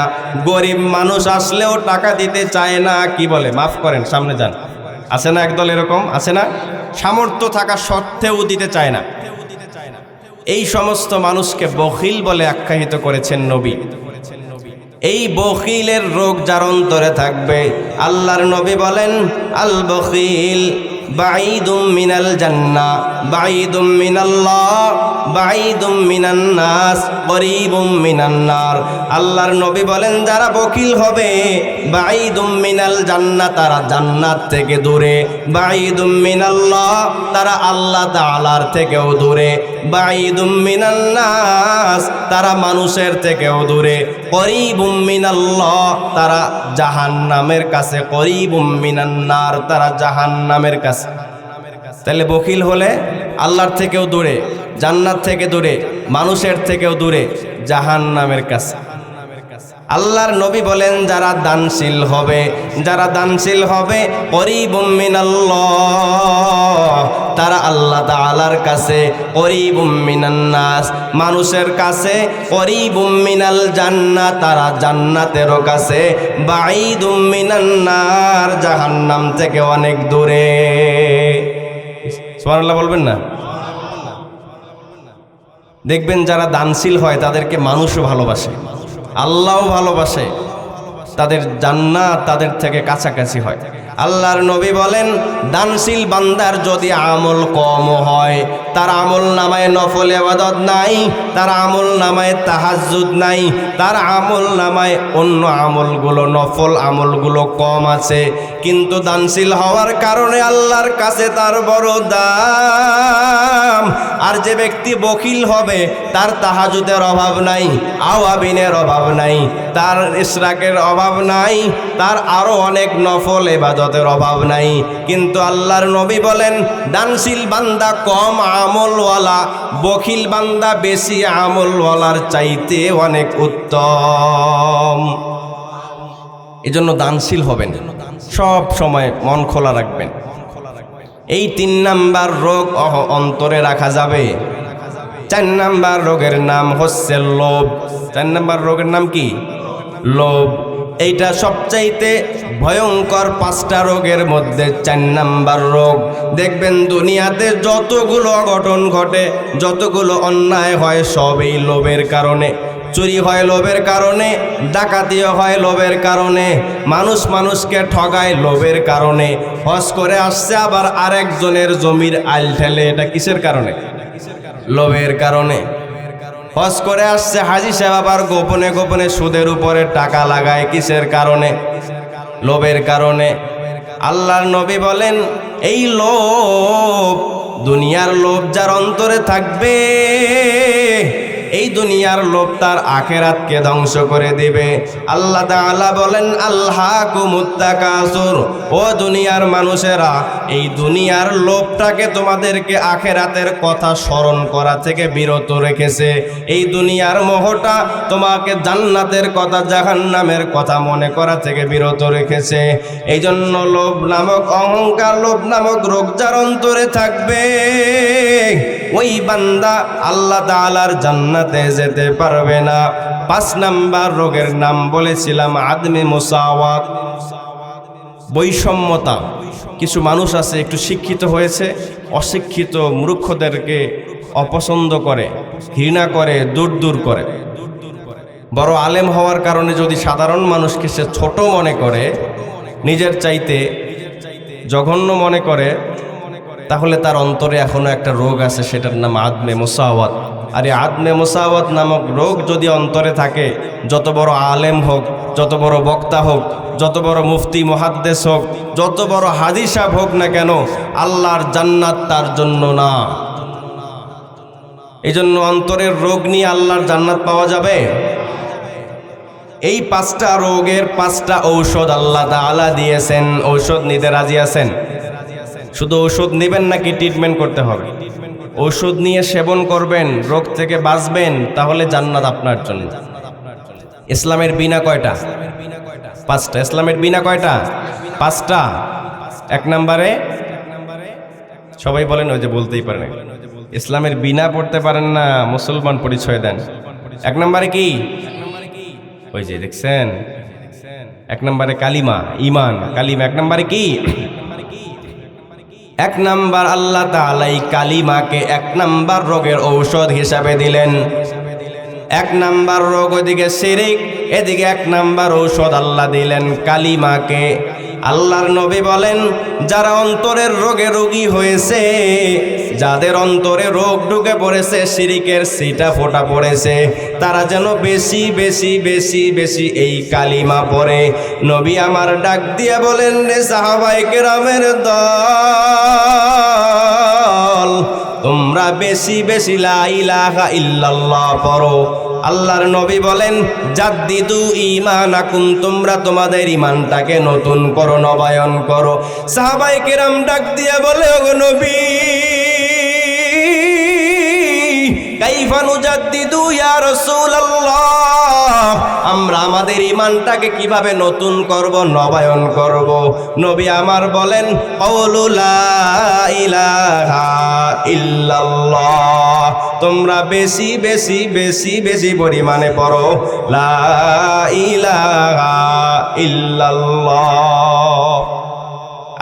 গরিব মানুষ আসলেও টাকা দিতে চায় না। কি বলে? মাফ করেন, সামনে যান। আছে না একদল এরকম? আছে না? সামর্থ্য থাকা সত্ত্বেও দিতে চায় না। এই সমস্ত মানুষকে বখিল বলে আখ্যায়িত করেছেন নবী। এই বখিলের রোগ যার অন্তরে থাকবে, আল্লাহর নবী বলেন আল বখিল বাঈদুম মিনাল জান্নাহ বাঈদুম মিনাল্লাহ বাঈদুম মিনান নাস করিবুম মিনান নার। আল্লাহর নবী বলেন যারা বখিল হবে, বাঈদুম মিনাল জান্নাহ, তারা জান্নাত থেকে দূরে, বাঈদুম মিনাল্লাহ, তারা আল্লাহ তাআলার থেকেও দূরে, বাঈদুম মিনান নাস, তারা মানুষের থেকেও দূরে, করিবুম মিনাল্লাহ, তারা জাহান্নামের কাছে, করিবুম মিনান নার, তারা জাহান্নামের কাছে। তাহলে বখিল হলে আল্লাহর থেকেও দূরে, জান্নাত থেকে দূরে, মানুষের থেকেও দূরে, জাহান্নামের কাছে। আল্লাহর নবী বলেন যারা দানশীল হবে করিবুম মিনাল্লাহ, তারা আল্লাহ তাআলার কাছে, করিবুম মিনান নাস, মানুষের কাছে, করিবুম মিনাল জান্নাহ, তারা জান্নাতেরও কাছে, বাঈদুম মিনান নার, জাহান্নাম থেকে অনেক দূরে। সুবহানাল্লাহ বলবেন না? দেখবেন যারা দানশীল হয় তাদেরকে মানুষও ভালোবাসে, আল্লাহও ভালোবাসে, তাদের জান্নাত তাদের থেকে কাছাকাছি হয়। আল্লাহর নবী বলেন দানশীল বান্দার যদি আমল কম হয়, তার আমল নামায় নফল ইবাদত নাই, তার আমল নামায় তাহাজ্জুদ নাই, তার আমল নামায় অন্য আমলগুলো নফল আমলগুলো কম আছে, কিন্তু দানশীল হওয়ার কারণে আল্লাহর কাছে তার বড় দাম। আর যে ব্যক্তি বখিল হবে তার তাহাজ্জুদের অভাব নাই, আওয়াবিনের অভাব নাই, তার ইশরাকের অভাব নাই, তার আরো অনেক নফল ইবাদতের অভাব নাই। কিন্তু আল্লাহর নবী বলেন দানশীল বান্দা কম আমলওয়ালা, বখিল বান্দা বেশি আমলওয়ালার চাইতে অনেক উত্তম। এজন্য দানশীল হবেন, সব সময় মন খোলা রাখবেন। এই 3 নাম্বার রোগ অন্তরে রাখা যাবে। 4 নাম্বার রোগের নাম হচ্ছে লোভ। 4 নাম্বার রোগের নাম কি? লোভ। এইটা সবচাইতে ভয়ঙ্কর 5টা রোগের মধ্যে 4 নাম্বার রোগ। দেখবেন দুনিয়াতে যতগুলো অঘটন ঘটে, যতগুলো অন্যায় হয়, সবই লোভের কারণে। চুরি হয় লোভের কারণে, ডাকাতিও হয় লোভের কারণে, মানুষ মানুষকে ঠগায় লোভের কারণে, হজ করে আসছে আবার আরেকজনের জমির আইল ঠেলে, এটা কিসের কারণে? লোভের কারণে। হজ করে আসছে হাজী সাহেব আবার গোপনে গোপনে সুদের উপরে টাকা লাগায়, কিসের কারণে? লোভের কারণে। আল্লাহর নবী বলেন এই লোভ, দুনিয়ার লোভ যার অন্তরে থাকবে, এই দুনিয়ার লোভ তার আখিরাতকে ধ্বংস করে দিবে। আল্লাহ তাআলা বলেন আলহাকুমুত তাকাসুর, ও দুনিয়ার মানুষেরা, এই দুনিয়ার লোভটাকে তোমাদেরকে আখিরাতের কথা স্মরণ করা থেকে বিরত রেখেছে। এই দুনিয়ার মোহটা তোমাকে জান্নাতের কথা, জাহান্নামের কথা মনে করা থেকে বিরত রেখেছে। এই জন্য লোভ নামক অহংকার, লোভ নামক রোগ যার অন্তরে থাকবে, ওই বান্দা আল্লাহ তাআলার জান্নাতে যেতে পারবে না। 5 নাম্বার রোগের নাম বলেছিলাম আদমে মুসাওয়াত, বৈষম্যতা। কিছু মানুষ আছে একটু শিক্ষিত হয়েছে, অশিক্ষিত মূর্খদেরকে অপছন্দ করে, ঘৃণা করে, দূর দূর করে। বড় আলেম হওয়ার কারণে যদি সাধারণ মানুষকে সে ছোট মনে করে, নিজের চাইতে জঘন্য মনে করে, তাহলে তার অন্তরে এখনো একটা রোগ আছে, সেটার নাম আদমে মুসাওয়াত। আর এই আদমে মুসাওয়াত নামক রোগ যদি অন্তরে থাকে, যত বড় আলেম হোক, যত বড় বক্তা হোক, যত বড় মুফতি মুহাদ্দিস হোক, যত বড় হাদিস সাহেব হোক না কেন, আল্লাহর জান্নাত তার জন্য না। এই জন্য অন্তরের রোগ নিয়ে আল্লাহর জান্নাত পাওয়া যাবে। এই 5টা রোগের 5টা ঔষধ আল্লাহ তাআলা দিয়েছেন। ঔষধ নিতে রাজি আছেন? শুধু ঔষধ নেবেন নাকি ট্রিটমেন্ট করতে হবে? ঔষধ নিয়ে সেবন করবেন, রোগ থেকে বাঁচবেন, তাহলে জান্নাত আপনার জন্য। ইসলামের বিনা কয়টা? 5টা। ইসলামের বিনা কয়টা? 5টা। 1 নম্বরে সবাই বলেন, ওই যে বলতেই পারেন, ইসলামের বিনা পড়তে পারেন না, মুসলমান পরিচয় দেন। 1 নম্বরে কি? ওই যে দেখছেন, 1 নম্বরে কালিমা, ঈমান, কালিমা। 1 নম্বরে কি? 1 নাম্বার আল্লাহ তাআলা এই কালিমাকে 1 নাম্বার রোগের ঔষধ হিসাবে দিলেন। 1 নাম্বার রোগ ওদিকে শিরক, এদিকে 1 নাম্বার ঔষধ আল্লাহ দিলেন কালিমাকে। আল্লাহর নবী বলেন যারা অন্তরের রোগে রোগী হয়েছে, যাদের অন্তরে রোগ ঢুকে পড়েছে, শিরকের সিটা ফোটা পড়েছে, তারা যেন বেশি বেশি বেশি বেশি এই কালিমা পড়ে। নবী আমার ডাক দিয়ে বলেন, রে সাহাবায়ে কেরামের দল, তোমরা বেশি বেশি লা ইলাহা ইল্লাল্লাহ পড়ো। আল্লাহর নবী বলেন জাদ্দিদু ঈমানাকুম, তোমরা তোমাদের ঈমানটাকে নতুন করো, নবায়ন করো। সাহাবায়ে কেরাম ডাক দিয়ে বলে, ওগো নবী, কাইফা নুজাদ্দিদু ইয়া রাসূলুল্লাহ, আমরা আমাদের ঈমানটাকে কিভাবে নতুন করব, নবায়ন করব? নবী আমার বলেন কাউলু লা ইলাহা ইল্লাল্লাহ, তোমরা বেশি বেশি বেশি বেশি পরিমাণে পড়ো লা ইলাহা ইল্লাল্লাহ।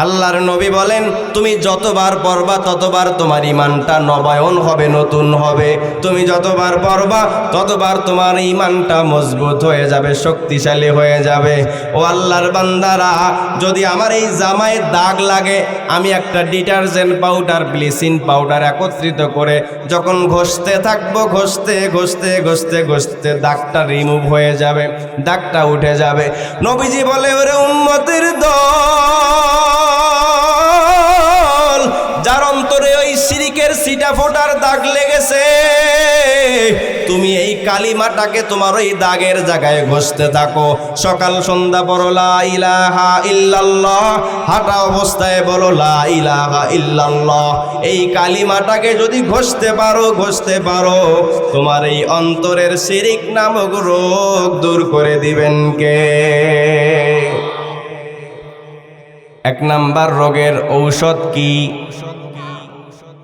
আল্লাহর নবী বলেন তুমি যতবার পড়বা ততবার তোমার ঈমানটা নবায়ন হবে, নতুন হবে। তুমি যতবার পড়বা ততবার তোমার ঈমানটা মজবুত হয়ে যাবে, শক্তিশালী হয়ে যাবে। ও আল্লাহর বান্দারা, যদি আমার এই জামায় দাগ লাগে, আমি একটা ডিটারজেন্ট পাউডার, ব্লিচিং পাউডার একত্রিত করে যখন ঘষতে থাকবো, ঘষতে ঘষতে ঘষতে ঘষতে দাগটা রিমুভ হয়ে যাবে, দাগটা উঠে যাবে। নবীজি বলে ওরে উম্মতের দল, যার অন্তরে ওই শিরিকের সিটা ফোটার দাগ লেগেছে, তুমি এই কালিমাটাকে তোমার ওই দাগের জায়গায় ঘষতে থাকো। সকাল সন্ধ্যা বলো লা ইলাহা ইল্লাল্লাহ, হাঁটা অবস্থায় বলো লা ইলাহা ইল্লাল্লাহ। এই কালিমাটাকে যদি ঘষতে পারো, তোমার এই অন্তরের শিরিক নামক রোগ দূর করে দিবেন কে? এক নাম্বার রোগের ঔষধ কি?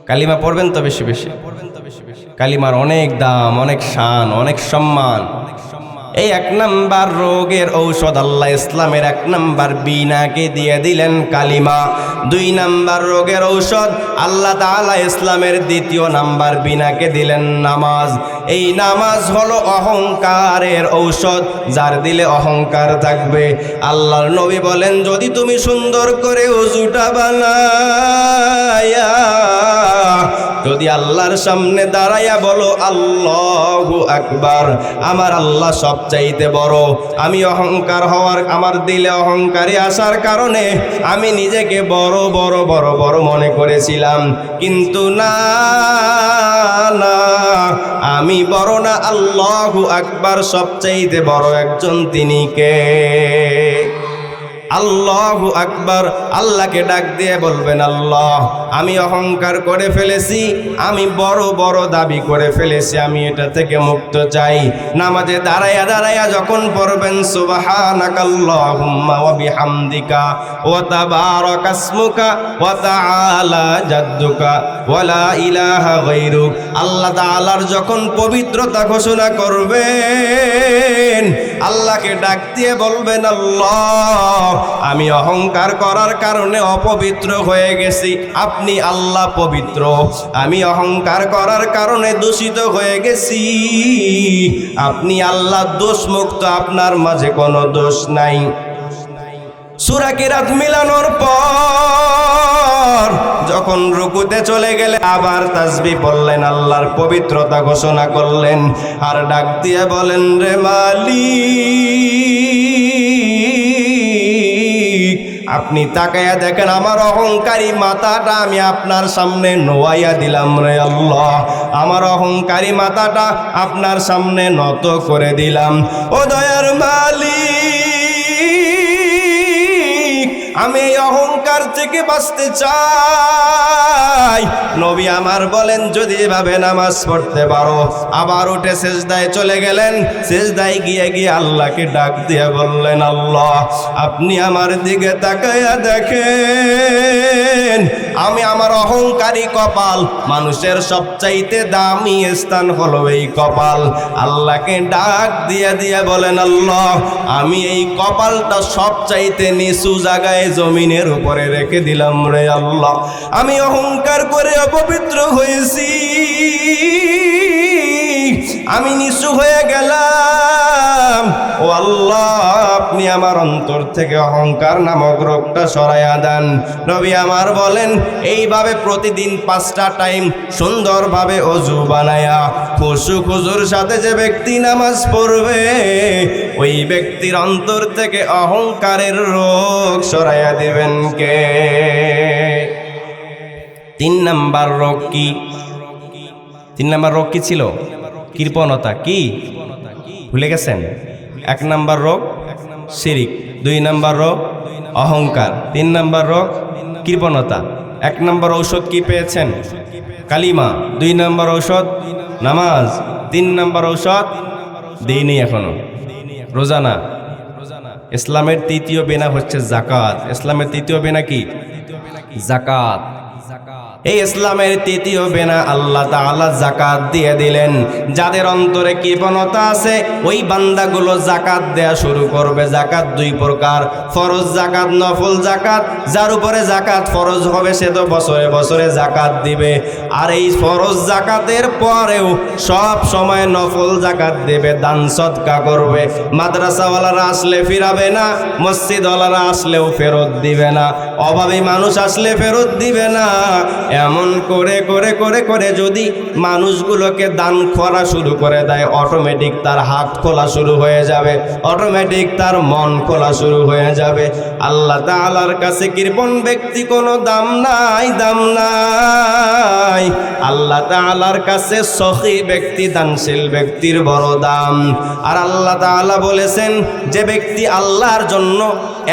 কালিমা পড়বেন তো বেশি বেশি। কালিমার অনেক দাম, অনেক শান, অনেক সম্মান। এই এক নাম্বার রোগের ঔষধ আল্লাহ ইসলামের এক নাম্বার বিনাকে দিয়ে দিলেন কালিমা। দুই নাম্বার রোগের ঔষধ আল্লাহ তাআলা ইসলামের দ্বিতীয় নাম্বার বিনাকে দিলেন নামাজ। এই নামাজ হলো অহংকারের ঔষধ, যার দিলে অহংকার থাকবে। আল্লাহর নবী বলেন যদি তুমি সুন্দর করে ওযুটা বানায়া যদি আল্লাহর সামনে দাঁড়াইয়া বলো আল্লাহু আকবার, আমার আল্লাহ সবচাইতে বড়, আমি অহংকার হওয়ার, আমার দিলে অহংকারী আসার কারণে আমি নিজেকে বড় বড় বড় বড় মনে করেছিলাম, কিন্তু না না, আমি বড় না, আল্লাহু আকবার সবচাইতে বড় একজন, তিনি কে? আল্লাহু আকবার। আল্লাহকে ডাক দিয়ে বলবেন আল্লাহ, আমি অহংকার করে ফেলেছি, আমি বড় বড় দাবি করে ফেলেছি, আমি এটা থেকে মুক্ত চাই। নামাজে দাঁড়ায়া দাঁড়ায়া যখন পড়বেন সুবহানাকাল্লাহুম্মা ওয়া বিহামদিকা ওয়া তাবারাকা ইসমুকা ওয়া তাআলা জাদ্দুকা ওয়া লা ইলাহা গায়রুক, আল্লাহ তাআলার যখন পবিত্রতা ঘোষণা করবেন, আল্লাহকে ডাক দিয়ে বলবেন আল্লাহ, আমি অহংকার করার কারণে অপবিত্র হয়ে গেছি, আপনি আল্লাহ পবিত্র, আমি অহংকার করার কারণে দূষিত হয়ে গেছি, আপনি আল্লাহ দোষমুক্ত, আপনার মাঝে কোনো দোষ নাই। সূরা কিরাত মিলানোর পর যখন রুকুতে চলে গেলে আবার তাসবিহ পড়লেন, আল্লাহর পবিত্রতা ঘোষণা করলেন, আর ডাক দিয়ে বলেন রে মালিক, আপনি তাকায়া দেখেন আমার অহংকারী মাথাটা আমি আপনার সামনে নোয়াইয়া দিলাম রে আল্লাহ, আমার অহংকারী মাথাটা আপনার সামনে নত করে দিলাম। ও দয়ার মালিক, আমি এই অহংকার থেকে বাঁচতে চাই। নবী আমার বলেন যদি এভাবে নামাজ পড়তে পারো, আবার উঠে সিজদায় চলে গেলেন। সিজদায় গিয়ে গিয়ে আল্লাহকে ডাক দিয়ে বললেন আল্লাহ, আপনি আমার দিকে তাকায়া দেখেন, আমি আমার অহংকারী কপাল, মানুষের সবচাইতে দামি স্থান হলো এই কপাল। আল্লাহকে ডাক দিয়ে দিয়ে বলেন আল্লাহ, আমি এই কপালটা সবচাইতে নিচু জায়গায় জমিনের উপরে রেখে দিলাম রে আল্লাহ, আমি অহংকার করে অপবিত্র হয়েছি, আমি নিচু হয়ে গেলাম। ও আল্লাহ, আপনি আমার অন্তর থেকে অহংকার নামক রোগটা সরাইয়া দেন। নবী আমার বলেন এইভাবে প্রতিদিন 5টা টাইম সুন্দরভাবে ওযু বানায়া খুশু খুজুর সাথে যে ব্যক্তি নামাজ পড়বে, ওই ব্যক্তির অন্তর থেকে অহংকারের রোগ সরাইয়া দিবেন কে? 3 নাম্বার রোগ কি? 3 নাম্বার রোগ কি ছিল? কৃপণতা। কি ভুলে গেছেন? 1 নাম্বার রোগ শিরিক, 2 নাম্বার রোগ অহংকার, 3 নাম্বার রোগ কৃপণতা। 1 নাম্বার ঔষধ কি পেয়েছেন? কালিমা। 2 নাম্বার ঔষধ নামাজ। 3 নাম্বার ঔষধ দেইনি এখনো, রোজা না। ইসলামের তৃতীয় বেনা হচ্ছে জাকাত। ইসলামের তৃতীয় বেনা কি? জাকাত। এই ইসলামের তৃতীয় বেনা আল্লাহ তাআলা জাকাত দিয়ে দিলেন। যাদের অন্তরে কৃপণতা আছে ওই বান্দাগুলো জাকাত দেয়া শুরু করবে। জাকাত 2 প্রকার, ফরজ জাকাত, নফল জাকাত। যার উপরে জাকাত ফরজ হবে সে তো বছরে বছরে জাকাত দিবে, আর এই ফরজ জাকাতের পরেও সব সময় নফল জাকাত দেবে, দান সদকা করবে। মাদ্রাসাওয়ালারা আসলে ফিরাবে না, মসজিদওয়ালারা আসলেও ফেরত দিবে না, অভাবী মানুষ আসলে ফেরত দিবে না। এমন করে করে করে করে যদি মানুষগুলোকে দান করা শুরু করে দেয়, অটোমেটিক তার হাত খোলা শুরু হয়ে যাবে, অটোমেটিক তার মন খোলা শুরু হয়ে যাবে। আল্লাহ তাআলার কাছে কৃপণ ব্যক্তি কোনো দাম নাই, দাম নাই। আল্লাহ তাআলার কাছে সখী ব্যক্তি, দানশীল ব্যক্তির বড় দাম। আর আল্লাহ তাআলা বলেছেন যে ব্যক্তি আল্লাহর জন্য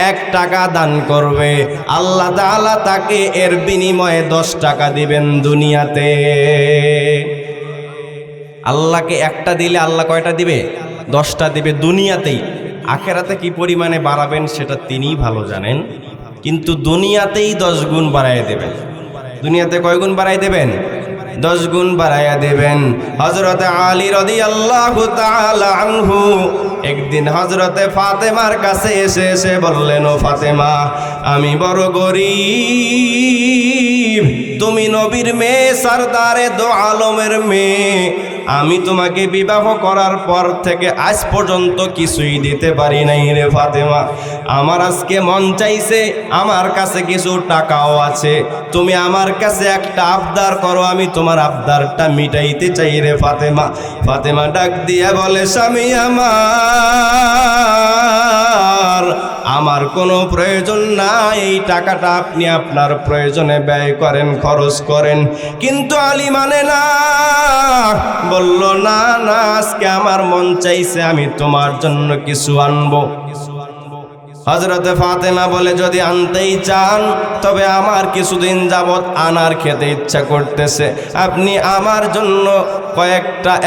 1 টাকা দান করবে, আল্লাহ তাআলা তাকে এর বিনিময়ে 10 টাকা দিবেন দুনিয়াতে। আল্লাহকে 1টা দিলে আল্লাহ কয়টা দিবে? 10টা দিবে দুনিয়াতেই। আখেরাতে কি পরিমাণে বাড়াবেন সেটা তিনিই ভালো জানেন, কিন্তু দুনিয়াতেই 10 গুণ বাড়ায় দেবেন। দুনিয়াতে কয় গুণ বাড়ায় দেবেন? 10 গুণ বাড়াইয়া দেবেন। হযরত আলী রাদিয়াল্লাহু তাআলা আনহু একদিন হযরতে ফাতেমার কাছে এসে বললেন, ও ফাতেমা, আমি বড় গরীব, তুমি নবীর মেয়ে, সরদারে দো আলমের মেয়ে, আমি তোমাকে বিবাহ করার পর থেকে আজ পর্যন্ত কিছুই দিতে পারি নাই রে ফাতেমা। আমার আজকে মন চাইছে, আমার কাছে কিছু টাকাও আছে, তুমি আমার কাছে একটা আবদার করো, আমি তোমার আবদারটা মিটাইতে চাই রে ফাতেমা। ফাতেমা ডাক দিয়ে বলে, স্বামী আমার কোনো প্রয়োজন নাই, এই টাকাটা আপনি আপনার প্রয়োজনে ব্যয় করেন, খরচ করেন। কিন্তু আলী মানে না, বলল, না না, আজকে আমার মন চাইছে আমি তোমার জন্য কিছু আনবো। হযরতে ফাতেমা বলে, যদি আনতেই চান তবে আমার কিছুদিন যাবত আনার খেতে ইচ্ছা করতেছে, আপনি আমার জন্য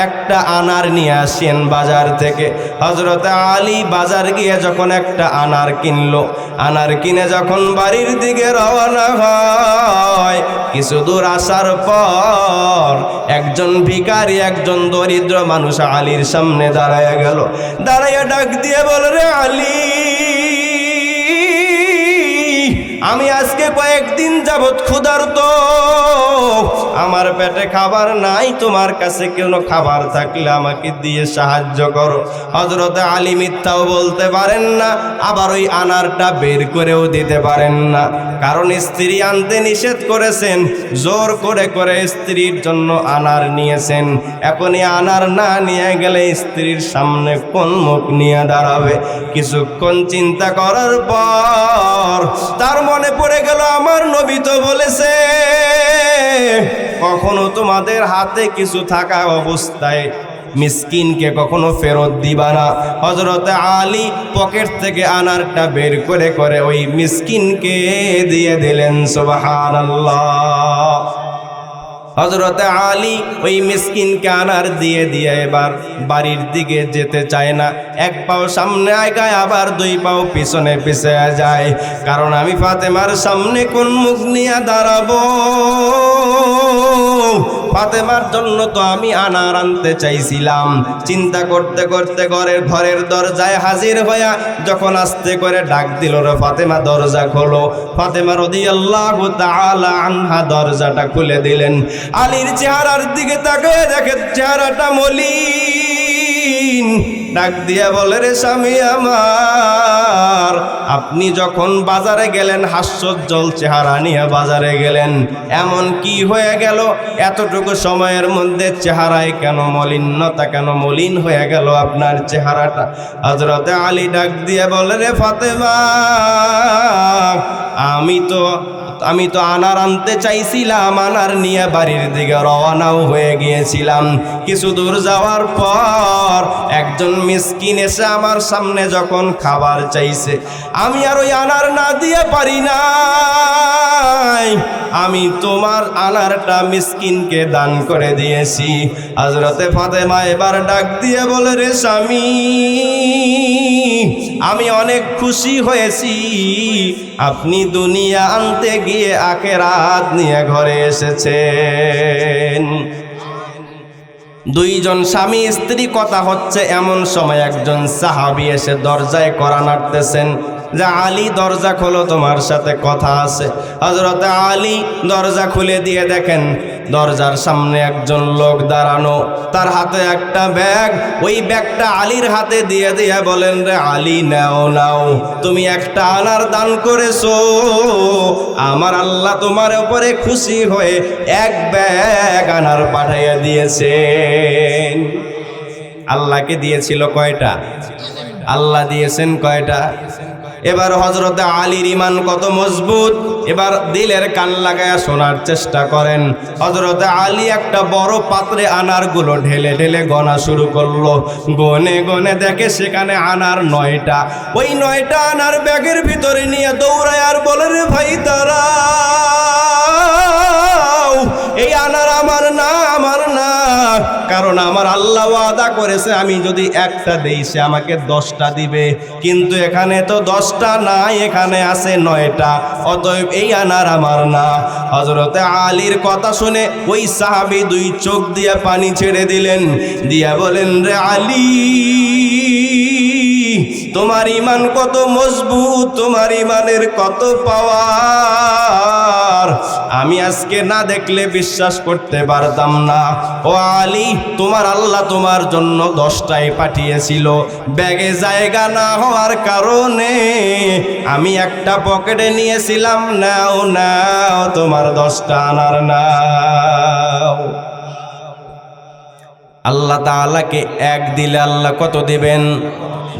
একটা আনার নিয়ে আসেন বাজার থেকে। হযরতে আলী বাজার গিয়ে যখন একটা আনার কিনলো, আনার কিনে যখন বাড়ির দিকে রওনা হয়, কিছু দূর আসার পর একজন ভিখারি, একজন দরিদ্র মানুষ আলীর সামনে দাঁড়ায় গেল। দাঁড়াইয়া ডাক দিয়ে বলে, রে আলী, আমি আজকে কয়েকদিন যাবত ক্ষুধার্ত, আমার পেটে খাবার নাই, তোমার কাছে কোনো খাবার থাকলে আমাকে দিয়ে সাহায্য করো। হযরতে আলী মিথ্যাও বলতে পারেন না, আবার ওই আনারটা বের করেও দিতে পারেন না, কারণ স্ত্রী আনতে নিষেধ করেছেন। জোর করে করে স্ত্রীর জন্য আনার নিয়েছেন। এখন এই আনার না নিয়ে গেলে স্ত্রীর সামনে কোন মুখ নিয়ে দাঁড়াবে? কিছুক্ষণ চিন্তা করার পর তার মনে পড়ে গেল, আমার নবী তো বলেছে কখনো তোমাদের হাতে কিছু থাকা অবস্থায় মিসকিনকে কখনো ফেরত দিবা না। হযরতে আলী পকেট থেকে আনারটা বের করে করে ওই মিসকিনকে দিয়ে দিলেন। সুবহানাল্লাহ। হযরতে আলী ওই মিসকিনকে আনার দিয়ে দিয়ে এবার বাড়ির দিকে যেতে চায় না। 1 পাও সামনে আগায়, আবার 2 পাও পিছনে পিছিয়ে যায়, কারণ আমি ফাতেমার সামনে কোন মুখ নিয়ে দাঁড়াবো? ফাতেমার জন্য তো আমি আনার আনতে চাইছিলাম। চিন্তা করতে করতে ঘরের দরজায় হাজির হইয়া যখন আস্তে করে ডাক দিল, রে ফাতেমা, দরজা খোলো। ফাতেমা রাদিয়াল্লাহু তাআলা আনহা দরজাটা খুলে দিলেন। আলীর চেহারার দিকে তাকিয়ে দেখে চেহারাটা মলিন। ডাক দিয়া বলে, রে স্বামী আমার, আপনি যখন বাজারে গেলেন হাস্যোজ্জ্বল চেহারা নিয়ে বাজারে গেলেন, এমন কি হয়ে গেল? এতটুকু সময়ের মধ্যে চেহারায় কেন মলিনতা, কেন মলিন হয়ে গেল আপনার চেহারাটা? হযরতে আলী ডাক দিয়ে বলে, রে ফাতেমা, আমি তো আমি তো আনার আনতে চাইছিলাম, আনার নিয়ে বাড়ির দিকে রওনাও হয়ে গিয়েছিলাম। কিছু দূর যাওয়ার পর একজন মিসকিন এসে আমার সামনে যখন খাবার চাইছে, আমি আর ওই আনার না দিয়ে পারি না, আমি তোমার আনারটা মিসকিনকে দান করে দিয়েছি। হযরতে ফাতেমা এবার ডাক দিয়ে বলে, রে স্বামী, আমি অনেক খুশি হয়েছি, আপনি দুনিয়া আনতে গিয়ে আখিরাত নিয়ে ঘরে এসেছেন। দুইজন স্বামী স্ত্রী কথা হচ্ছে, এমন সময় একজন সাহাবী এসে দরজায় কড়া নাড়তেছেন যে আলী দরজা খোলো, তোমার সাথে কথা আছে। হযরতে আলী দরজা খুলে দিয়ে দেখেন দরজার সামনে একজন লোক দাঁড়ানো, তার হাতে একটা ব্যাগ। ওই ব্যাগটা আলীর হাতে দিয়ে দিয়ে বলেন, রে আলী, নাও নাও, তুমি একটা আনার দান করেছো, আমার আল্লাহ তোমার উপরে খুশি হয়ে এক ব্যাগ আনার পাঠাইয়া দিয়েছেন। আল্লাহকে দিয়েছিল কয়টা? আল্লাহ দিয়েছেন কয়টা? এবার হযরতে আলীর ঈমান কত মজবুত, এবার দিলের কান লাগায়া শোনার চেষ্টা করেন। হযরতে আলী একটা বড় পাত্রে আনারগুলো ঢেলে ঢেলে গণা শুরু করলো। গনে গনে দেখে সেখানে আনার 9টা। ওই 9টা আনার ব্যাগের ভিতরে নিয়ে দৌড়ায় আর বলে, রে ভাই দাঁড়াও, এই আনার আমার না, আমার না, কারণ আমার আল্লাহ ওয়াদা করেছে আমি যদি একটা দেই সে আমাকে 10টা দিবে, কিন্তু এখানে তো 10টা নাই, এখানে আছে 9টা, অতএব এই আনার আমার না। হযরতে আলীর কথা শুনে ওই সাহাবী 2 চোখ দিয়ে পানি ছেড়ে দিলেন, দিয়া বলেন, রে আলী, তোমার ঈমান কত মজবুত, তোমার ঈমানের কত পাওয়ার, আমি আজকে না দেখলে বিশ্বাস করতে পারতাম না। ও আলী, তোমার আল্লাহ তোমার জন্য 10টাই পাঠিয়েছিল, ব্যাগে জায়গা না হওয়ার কারণে আমি একটা পকেটে নিয়েছিলাম, নাও নাও, তোমার 10টা আনার নাও। আল্লাহ তাআলাকে 1 দিলে আল্লাহ কত দিবেন?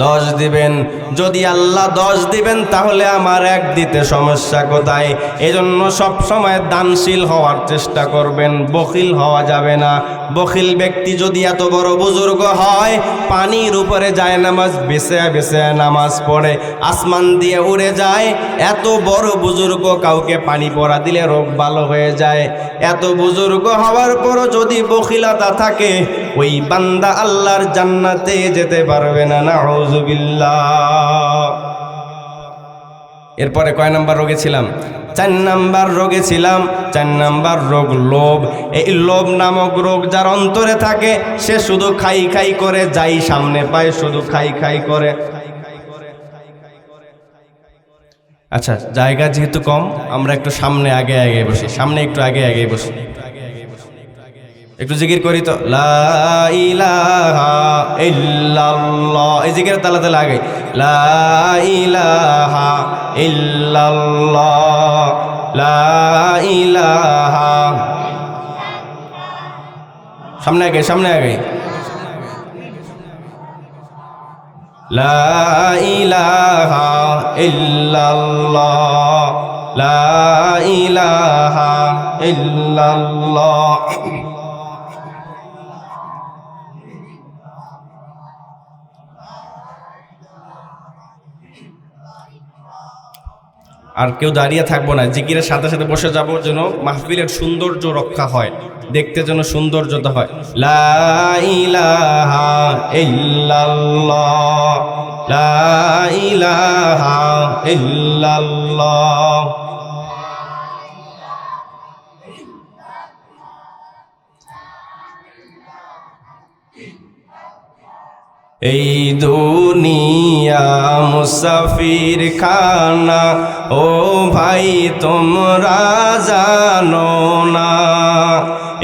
10 দিবেন। যদি আল্লাহ 10 দিবেন তাহলে আমার 1 দিতে সমস্যা কোথায়? এজন্য সব সময় দানশীল হওয়ার চেষ্টা করবেন, বখিল হওয়া যাবে না। বখিল ব্যক্তি যদি এত বড় বুজুর্গ হয়, পানির উপরে যায় নামাজ বেছে বেছে নামাজ পড়ে, আসমান দিয়ে উড়ে যায়, এত বড় বুজুর্গ কাউকে পানি পড়া দিলে রোগ ভালো হয়ে যায়। এত বুজুর্গ হওয়ার পরও যদি বখিলতা থাকে, ওই বান্দা আল্লাহর জান্নাতে যেতে পারবে না, নাউযুবিল্লাহ। এরপরে কয় নাম্বার রোগে ছিলাম? 4 নাম্বার রোগে ছিলাম। 4 নাম্বার রোগ লোভ। এই লোভ নামক রোগ যার অন্তরে থাকে, সে শুধু খাই খাই করে, যাই সামনে পায় শুধু খাই খাই করে। আচ্ছা, জায়গা যেহেতু কম, আমরা একটু সামনে আগে আগে বসি, সামনে একটু আগে আগে বসি, একটু জিকির করি তো। লা ইলাহা ইল্লাল্লাহ, এই জিকির তালা তালা আগে। লা ইলাহা ইল্লাল্লাহ, লা ইলাহা, সামনে আগে, সামনে আগে। লা ইলাহা ইল্লাল্লাহ, লা ইলাহা ইল্লাল্লাহ। আর কেউ দাঁড়িয়ে থাকবো না, জিকিরের সাথে সাথে বসে যাবো, যেন মাহফিলের সৌন্দর্য রক্ষা হয়, দেখতে যেন সৌন্দর্যতা হয়। লা ইলাহা ইল্লাল্লাহ, লা ইলাহা ইল্লাল্লাহ। এই দুনিয়া মুসাফির খানা, ও ভাই তোমরা জানো না,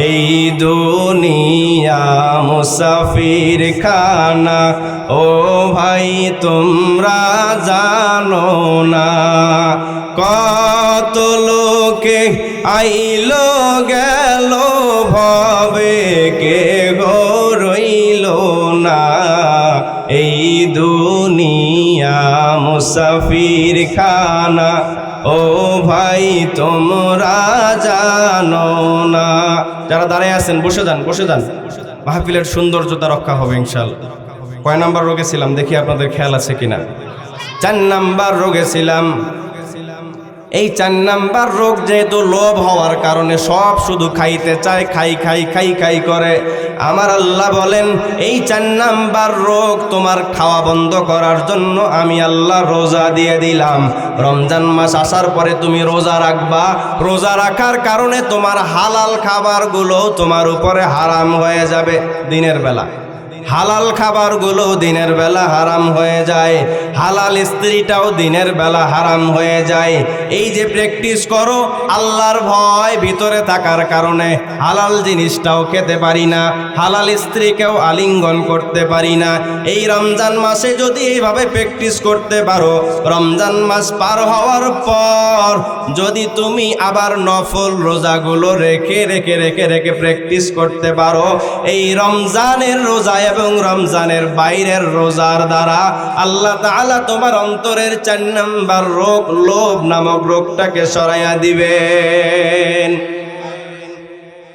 এই দুনিয়া মুসাফির খানা, ও ভাই তোমরা জানো না, কত লোকে আইলো গেল ভবে, কে গো রইল না, এই দুনিয়া মুসাফির খানা। ও ভাই তোমরা জানো না। যারা দাঁড়িয়ে আছেন বসে যান, বসে যান, মাহফিলের সৌন্দর্যতা রক্ষা হবে ইনশাআল্লাহ। কয় নাম্বার রোগে ছিলাম দেখি আপনাদের খেয়াল আছে কিনা? 4 নাম্বার রোগে ছিলাম। এই 4 নাম্বার রোগ যেহেতু লোভ হওয়ার কারণে সব শুধু খাইতে চায়, খাই খাই খাই খাই করে। আমার আল্লাহ বলেন এই 4 নাম্বার রোগ তোমার খাওয়া বন্ধ করার জন্য আমি আল্লাহ রোজা দিয়ে দিলাম। রমজান মাস আসার পরে তুমি রোজা রাখবা। রোজা রাখার কারণে তোমার হালাল খাবারগুলো তোমার উপরে হারাম হয়ে যাবে। দিনের বেলা হালাল খাবারগুলো দিনের বেলা হারাম হয়ে যায়, হালাল স্ত্রীটাও দিনের বেলা হারাম হয়ে যায়। এই যে প্র্যাকটিস করো, আল্লাহর ভয় ভিতরে থাকার কারণে হালাল জিনিসটাও খেতে পারি না, হালাল স্ত্রীকেও আলিঙ্গন করতে পারি না। এই রমজান মাসে যদি এইভাবে প্র্যাকটিস করতে পারো, রমজান মাস পার হওয়ার পর যদি তুমি আবার নফল রোজাগুলো রেখে রেখে রেখে রেখে প্র্যাকটিস করতে পারো, এই রমজানের রোজা এবং রমজানের বাইরের রোজার দ্বারা আল্লাহ তাআলা তোমার অন্তরের 4 নাম্বার রোগ, লোভ নামক রোগটাকে সরাইয়া দিবেন।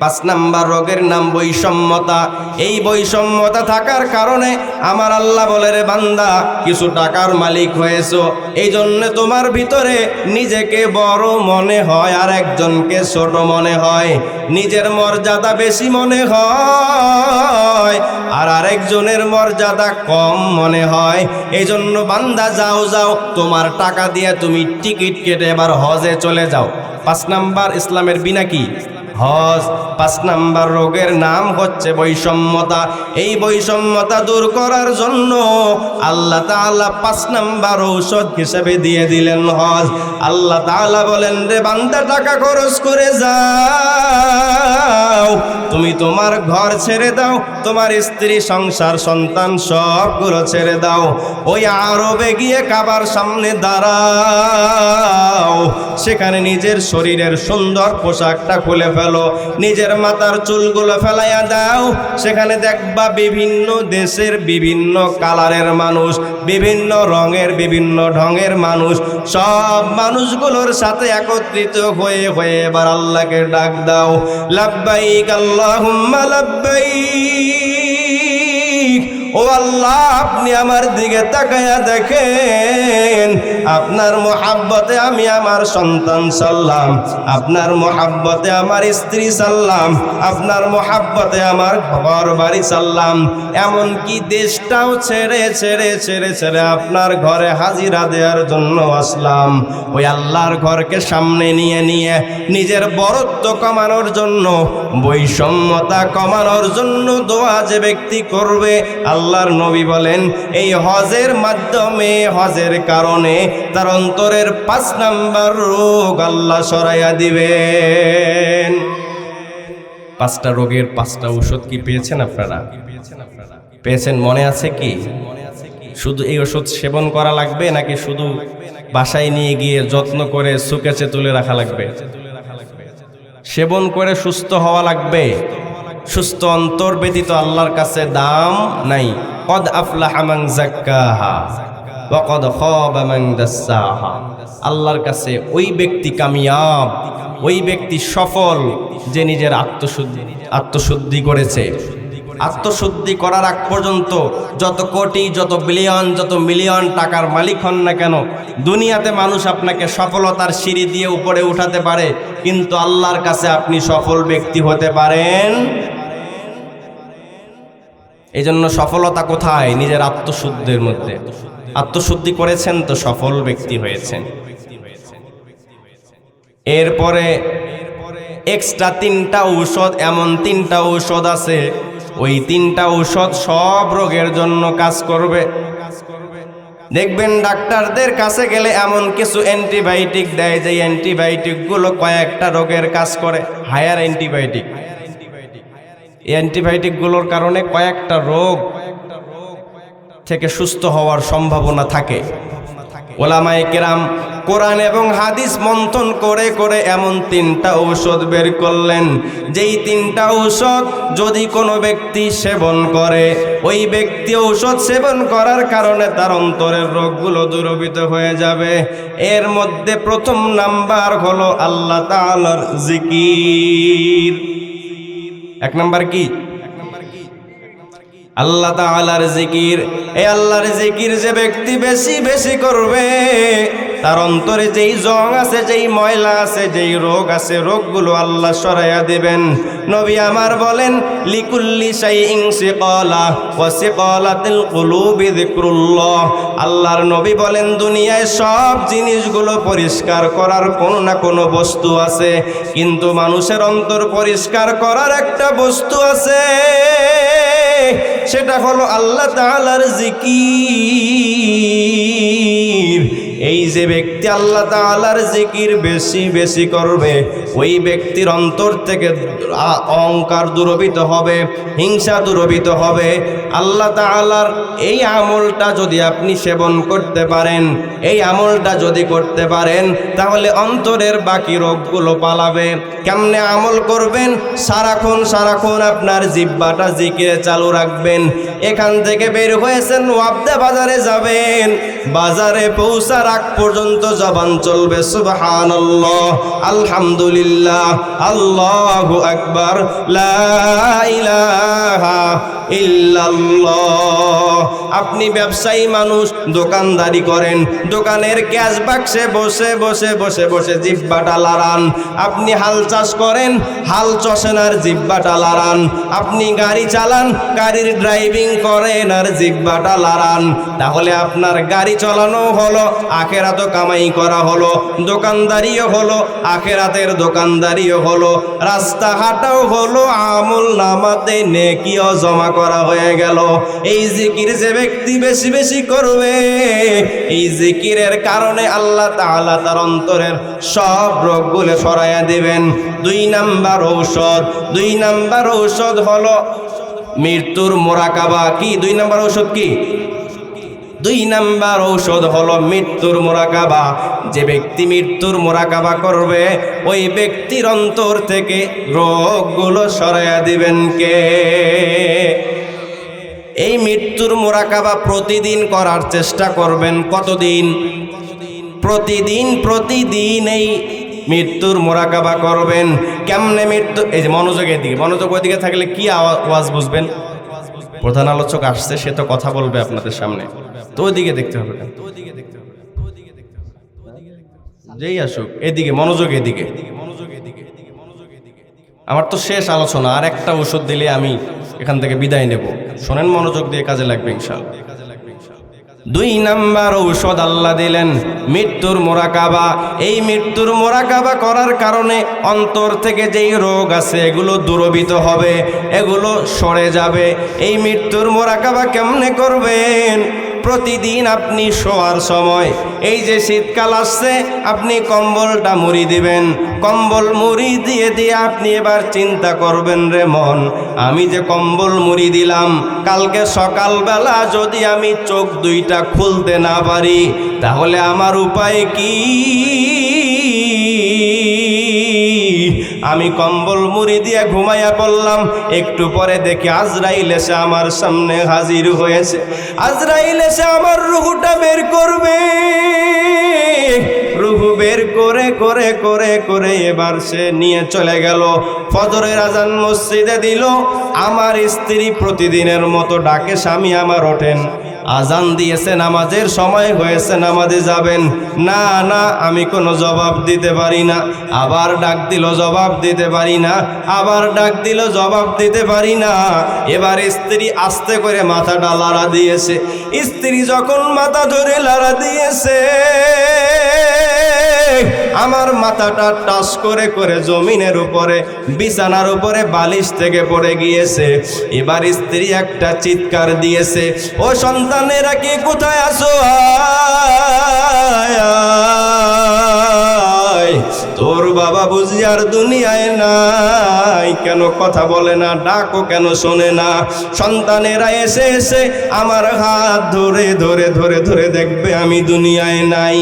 5 নাম্বার রোগের নাম বৈষম্যতা। এই বৈষম্যতা থাকার কারণে আমার আল্লাহ বলে, রে বান্দা, কিছু টাকার মালিক হয়েছো, এই জন্য তোমার ভিতরে নিজেকে বড় মনে হয় আর একজনকে ছোট মনে হয়, নিজের মর্যাদা বেশি মনে হয় আর আরেকজনের মর্যাদা কম মনে হয়। এই জন্য বান্দা যাও যাও, তোমার টাকা দিয়ে তুমি টিকিট কেটে এবার হজে চলে যাও। 5 নাম্বার ইসলামের বিনা কি? হজ। 5 নাম্বার রোগের নাম হচ্ছে বৈষম্যতা। এই বৈষম্যতা দূর করার জন্য আল্লাহ তাআলা 5 নাম্বার ঔষধ হিসেবে দিয়ে দিলেন হজ। আল্লাহ তাআলা বলেন, রে বান্দা, টাকা খরচ করে যাও, তুমি তোমার ঘর ছেড়ে দাও, তোমার স্ত্রী, সংসার, সন্তান সবগুলো ছেড়ে দাও, ওই আরবে গিয়ে কাবার সামনে দাঁড়াও, সেখানে নিজের শরীরের সুন্দর পোশাকটা খুলে ফেলো, নিজের মাথার চুলগুলো ফেলাইয়া দাও, সেখানে দেখবা বিভিন্ন দেশের বিভিন্ন কালারের মানুষ, বিভিন্ন রঙের বিভিন্ন ঢঙের মানুষ, সব মানুষগুলোর সাথে একত্রিত হয়ে হয়ে এবার আল্লাহকে ডাক দাও, লাব্বাইক আল্লাহুম্মা লাব্বাইক। ও আল্লাহ, আপনি আমার দিকে তাকায়া দেখেন, আপনার মোহাব্বতে আমি আমার সন্তান সাল্লাম, আপনার মোহাব্বতে আমার স্ত্রী সাল্লাম, আপনার মোহাব্বতে আমার ঘর বাড়ি সাল্লাম, এমনকি দেশটাও ছেড়ে ছেড়ে ছেড়ে ছেড়ে আপনার ঘরে হাজিরা দেওয়ার জন্য আসলাম। ওই আল্লাহর ঘরকে সামনে নিয়ে নিয়ে নিজের বরত্ব কমানোর জন্য, বৈষম্যতা কমানোর জন্য দোয়া যে ব্যক্তি করবে, আল্লাহর নবী বলেন এই হজের মাধ্যমে, হজের কারণে তার অন্তরের 5 নাম্বার রোগ আল্লাহ সরাইয়া দিবেন। 5টা রোগের 5টা ঔষধ কি পেয়েছেন আপনারা? পেয়েছেন? মনে আছে কি? শুধু এই ওষুধ সেবন করা লাগবে নাকি শুধু বাসায় নিয়ে গিয়ে যত্ন করে সুকেচে তুলে রাখা লাগবে? সেবন করে সুস্থ হওয়া লাগবে। সুস্থ অন্তর ব্যতীত আল্লাহর কাছে দাম নাই। কদ আফলাহা মান যাক্কাহা ওয়া কদ খাবা মান দাসসাহা। আল্লাহর কাছে ওই ব্যক্তি কামিয়াব, ওই ব্যক্তি সফল যে নিজের আত্মশুদ্ধি করেছে। আত্মশুদ্ধি করার আগ পর্যন্ত যত কোটি, যত বিলিয়ন, যত মিলিয়ন টাকার মালিক হন না কেন, দুনিয়াতে মানুষ আপনাকে সফলতার সিঁড়ি দিয়ে উপরে উঠাতে পারে, কিন্তু আল্লাহর কাছে আপনি সফল ব্যক্তি হতে পারেন। এই জন্য সফলতা কোথায়? নিজের আত্মশুদ্ধির মধ্যে। আত্মশুদ্ধি করেছেন তো সফল ব্যক্তি হয়েছেন। এরপরে এক্সট্রা 3টা ঔষধ, এমন 3টা ঔষধ আছে, ওই 3টা ঔষধ সব রোগের জন্য কাজ করবে। দেখবেন ডাক্তারদের কাছে গেলে এমন কিছু অ্যান্টিবায়োটিক দেয় যে অ্যান্টিবায়োটিকগুলো কয়েকটা রোগের কাজ করে, হায়ার অ্যান্টিবায়োটিক। এই অ্যান্টিবায়োটিকগুলোর কারণে কয়েকটা রোগ থেকে সুস্থ হওয়ার সম্ভাবনা থাকে। ওলামায়ে কেরাম কোরআন এবং হাদিস মন্থন করে করে এমন 3টা ঔষধ বের করলেন, যেই 3টা ঔষধ যদি কোনো ব্যক্তি সেবন করে, ওই ব্যক্তি ঔষধ সেবন করার কারণে তার অন্তরের রোগগুলো দূরীভূত হয়ে যাবে। এর মধ্যে প্রথম নাম্বার হলো আল্লাহ তাআলার জিকির। 1 নাম্বার কি? আল্লাহ তাআলার জিকির। এই আল্লাহর জিকির যে ব্যক্তি বেশি বেশি করবে, তার অন্তরে যেই জং আছে, যেই ময়লা আছে, যেই রোগ আছে, রোগগুলো আল্লাহ সরাইয়া দিবেন। নবী আমার বলেন, লিকুল্লি শাইইন সিকালা ওয়া সিকালাতুল কুলুবি যিকরুল্লাহ। আল্লাহর নবী বলেন, দুনিয়ায় সব জিনিসগুলো পরিষ্কার করার কোনো না কোনো বস্তু আছে, কিন্তু মানুষের অন্তর পরিষ্কার করার একটা বস্তু আছে, সেটা হলো আল্লাহ তাআলার জিকির। এই যে ব্যক্তি আল্লাহ তাআলার জিকির বেশি বেশি করবে, ওই ব্যক্তির অন্তর থেকে অহংকার দূরীভূত হবে, হিংসা দূরীভূত হবে। আল্লাহ তাআলার এই আমলটা যদি আপনি সেবন করতে পারেন, এই আমলটা যদি করতে পারেন, তাহলে অন্তরের বাকি রোগগুলো পালাবে। কেমনে আমল করবেন? সারাক্ষণ সারাক্ষণ আপনার জিহ্বাটা জিকিরে চালু রাখবেন। এখান থেকে বের হয়েছেন, ওয়াবদা বাজারে যাবেন, বাজারে পৌঁছার আগ পর্যন্ত জবান চলবে সুবহানাল্লাহ, আলহামদুলিল্লাহ, আল্লাহু আকবার, লা ইলাহা ইল্লাল্লাহ। আপনি ব্যবসায়ী মানুষ, দোকানদারি করেন, দোকানের ক্যাশ বাক্সে বসে বসে বসে বসে জিহ্বাটা লড়ান। আপনি হাল চাষ করেন, হাল চষেন আর জিহ্বাটা লড়ান। আপনি গাড়ি চালান, গাড়ির ড্রাইভিং করেন আর জিহ্বাটা লড়ান। তাহলে আপনার গাড়ি চালানো হলো, আখেরাতও কামাই করা হলো, দোকানদারিও হলো, আখেরাতের দোকানদারিও হলো, রাস্তা হাঁটাও হলো, আমল নামাতে নেকিও জমা করা হয়ে গেল। এই জিকির যে ব্যক্তি বেশি বেশি করবে, এই জিকিরের কারণে আল্লাহ তাআলা তার অন্তরের সব রোগগুলো সরাইয়া দিবেন। 2 নাম্বার ঔষধ হলো মৃত্যুর মুরাকাবা। কি 2 নাম্বার ঔষধ? কি 2 নাম্বার ঔষধ হলো মৃত্যুর মুরাকাবা। যে ব্যক্তি মৃত্যুর মুরাকাবা করবে, ওই ব্যক্তির অন্তর থেকে রোগগুলো সরাইয়া দিবেন কে? এই মৃত্যুর মুরাকাবা প্রতিদিন করার চেষ্টা করবেন। কতদিন? প্রতিদিন এই মৃত্যুর মুরাকাবা করবেন। কেমনে মৃত্যু? এই যে মনোযোগের দিকে, মনোযোগ ওইদিকে থাকলে কি আওয়াজ বুঝবেন? প্রধান আলোচক আসছে, সে তো কথা বলবে আপনাদের সামনে, তো ওইদিকে দেখতে হবে। যেই আসুক এদিকে মনোযোগ, এদিকে। আমার তো শেষ আলোচনা, আর একটা ওষুধ দিলে আমি এখান থেকে বিদায় নেব। শোনেন, মনোযোগ দিয়ে কাজে লাগবে ইনশাআল্লাহ। 2 নাম্বার ঔষধ আল্লাহ দিলেন মৃত্যুর মুরাকাবা। এই মৃত্যুর মুরাকাবা করার কারণে অন্তর থেকে যেই রোগ আছে, এগুলো দূরীভূত হবে, এগুলো সরে যাবে। এই মৃত্যুর মুরাকাবা কেমনে করবেন? প্রতিদিন আপনি শোয়ার সময়, এই যে শীতকাল আসছে, আপনি কম্বলটা মুড়ি দিবেন। কম্বল মুড়ি দিয়ে দিয়ে আপনি এবার চিন্তা করবেন, রে মন, আমি যে কম্বল মুড়ি দিলাম, কালকে সকালবেলা যদি আমি চোখ 2টা খুলতে না পারি, তাহলে আমার উপায় কি? আমি কম্বল মুড়ি দিয়ে ঘুমাইয়া পড়লাম, একটু পরে দেখি আজরাইল এসে আমার সামনে হাজির হয়েছে। আজরাইল এসে আমার রুহটা বের করবে। রুহু বের করে করে করে করে এবার সে নিয়ে চলে গেল। ফজরের আজান মসজিদে দিল। আমার স্ত্রী প্রতিদিনের মতো ডাকে, স্বামী আমার ওঠেন, আজান দিয়েছে, নামাজের সময় হয়েছে, নামাজে যাবেন। না না, আমি কোনো জবাব দিতে পারি না। আবার ডাক দিল, জবাব দিতে পারি না। আবার ডাক দিল, জবাব দিতে পারি না। এবার স্ত্রী আস্তে করে মাথাটা লাড়া দিয়েছে। স্ত্রী যখন মাথা ধরে লাড়া দিয়েছে, আমার মাথাটা টাচ করে করে জমিনের উপরে, বিছানার উপরে বালিশ থেকে পড়ে গিয়েছে। এবার স্ত্রী একটা চিৎকার দিয়েছে, ও সন্তানেরা কি কোথায় আছো? তোর বাবা বুঝি আর দুনিয়ায় নাই, কেন কথা বলে না, ডাকো কেন শোনে না। সন্তানেরা এসে এসে আমার হাত ধরে ধরে ধরে ধরে দেখবে আমি দুনিয়ায় নাই,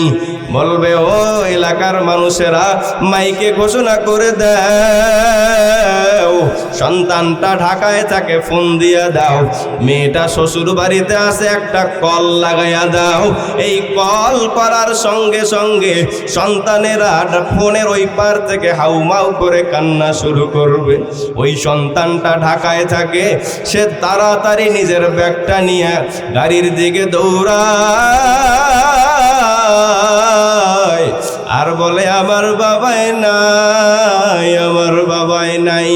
বলবে ও এলাকার মানুষেরা মাইকে ঘোষণা করে দাও সন্তানটা ঢাকায় থাকে, ফোন দিয়ে দাও। মেয়েটা শ্বশুর বাড়িতে আসে, একটা কল লাগাইয়া দাও। এই কল করার সঙ্গে সঙ্গে সন্তানেরা ফোনের ওই পার থেকে হাউমাউ করে কান্না শুরু করবে। ওই সন্তানটা ঢাকায় থাকে, সে তাড়াতাড়ি নিজের ব্যাগটা নিয়ে গাড়ির দিকে দৌড়ায় আর বলে আমার বাবাই নাই, আমার বাবাই নাই।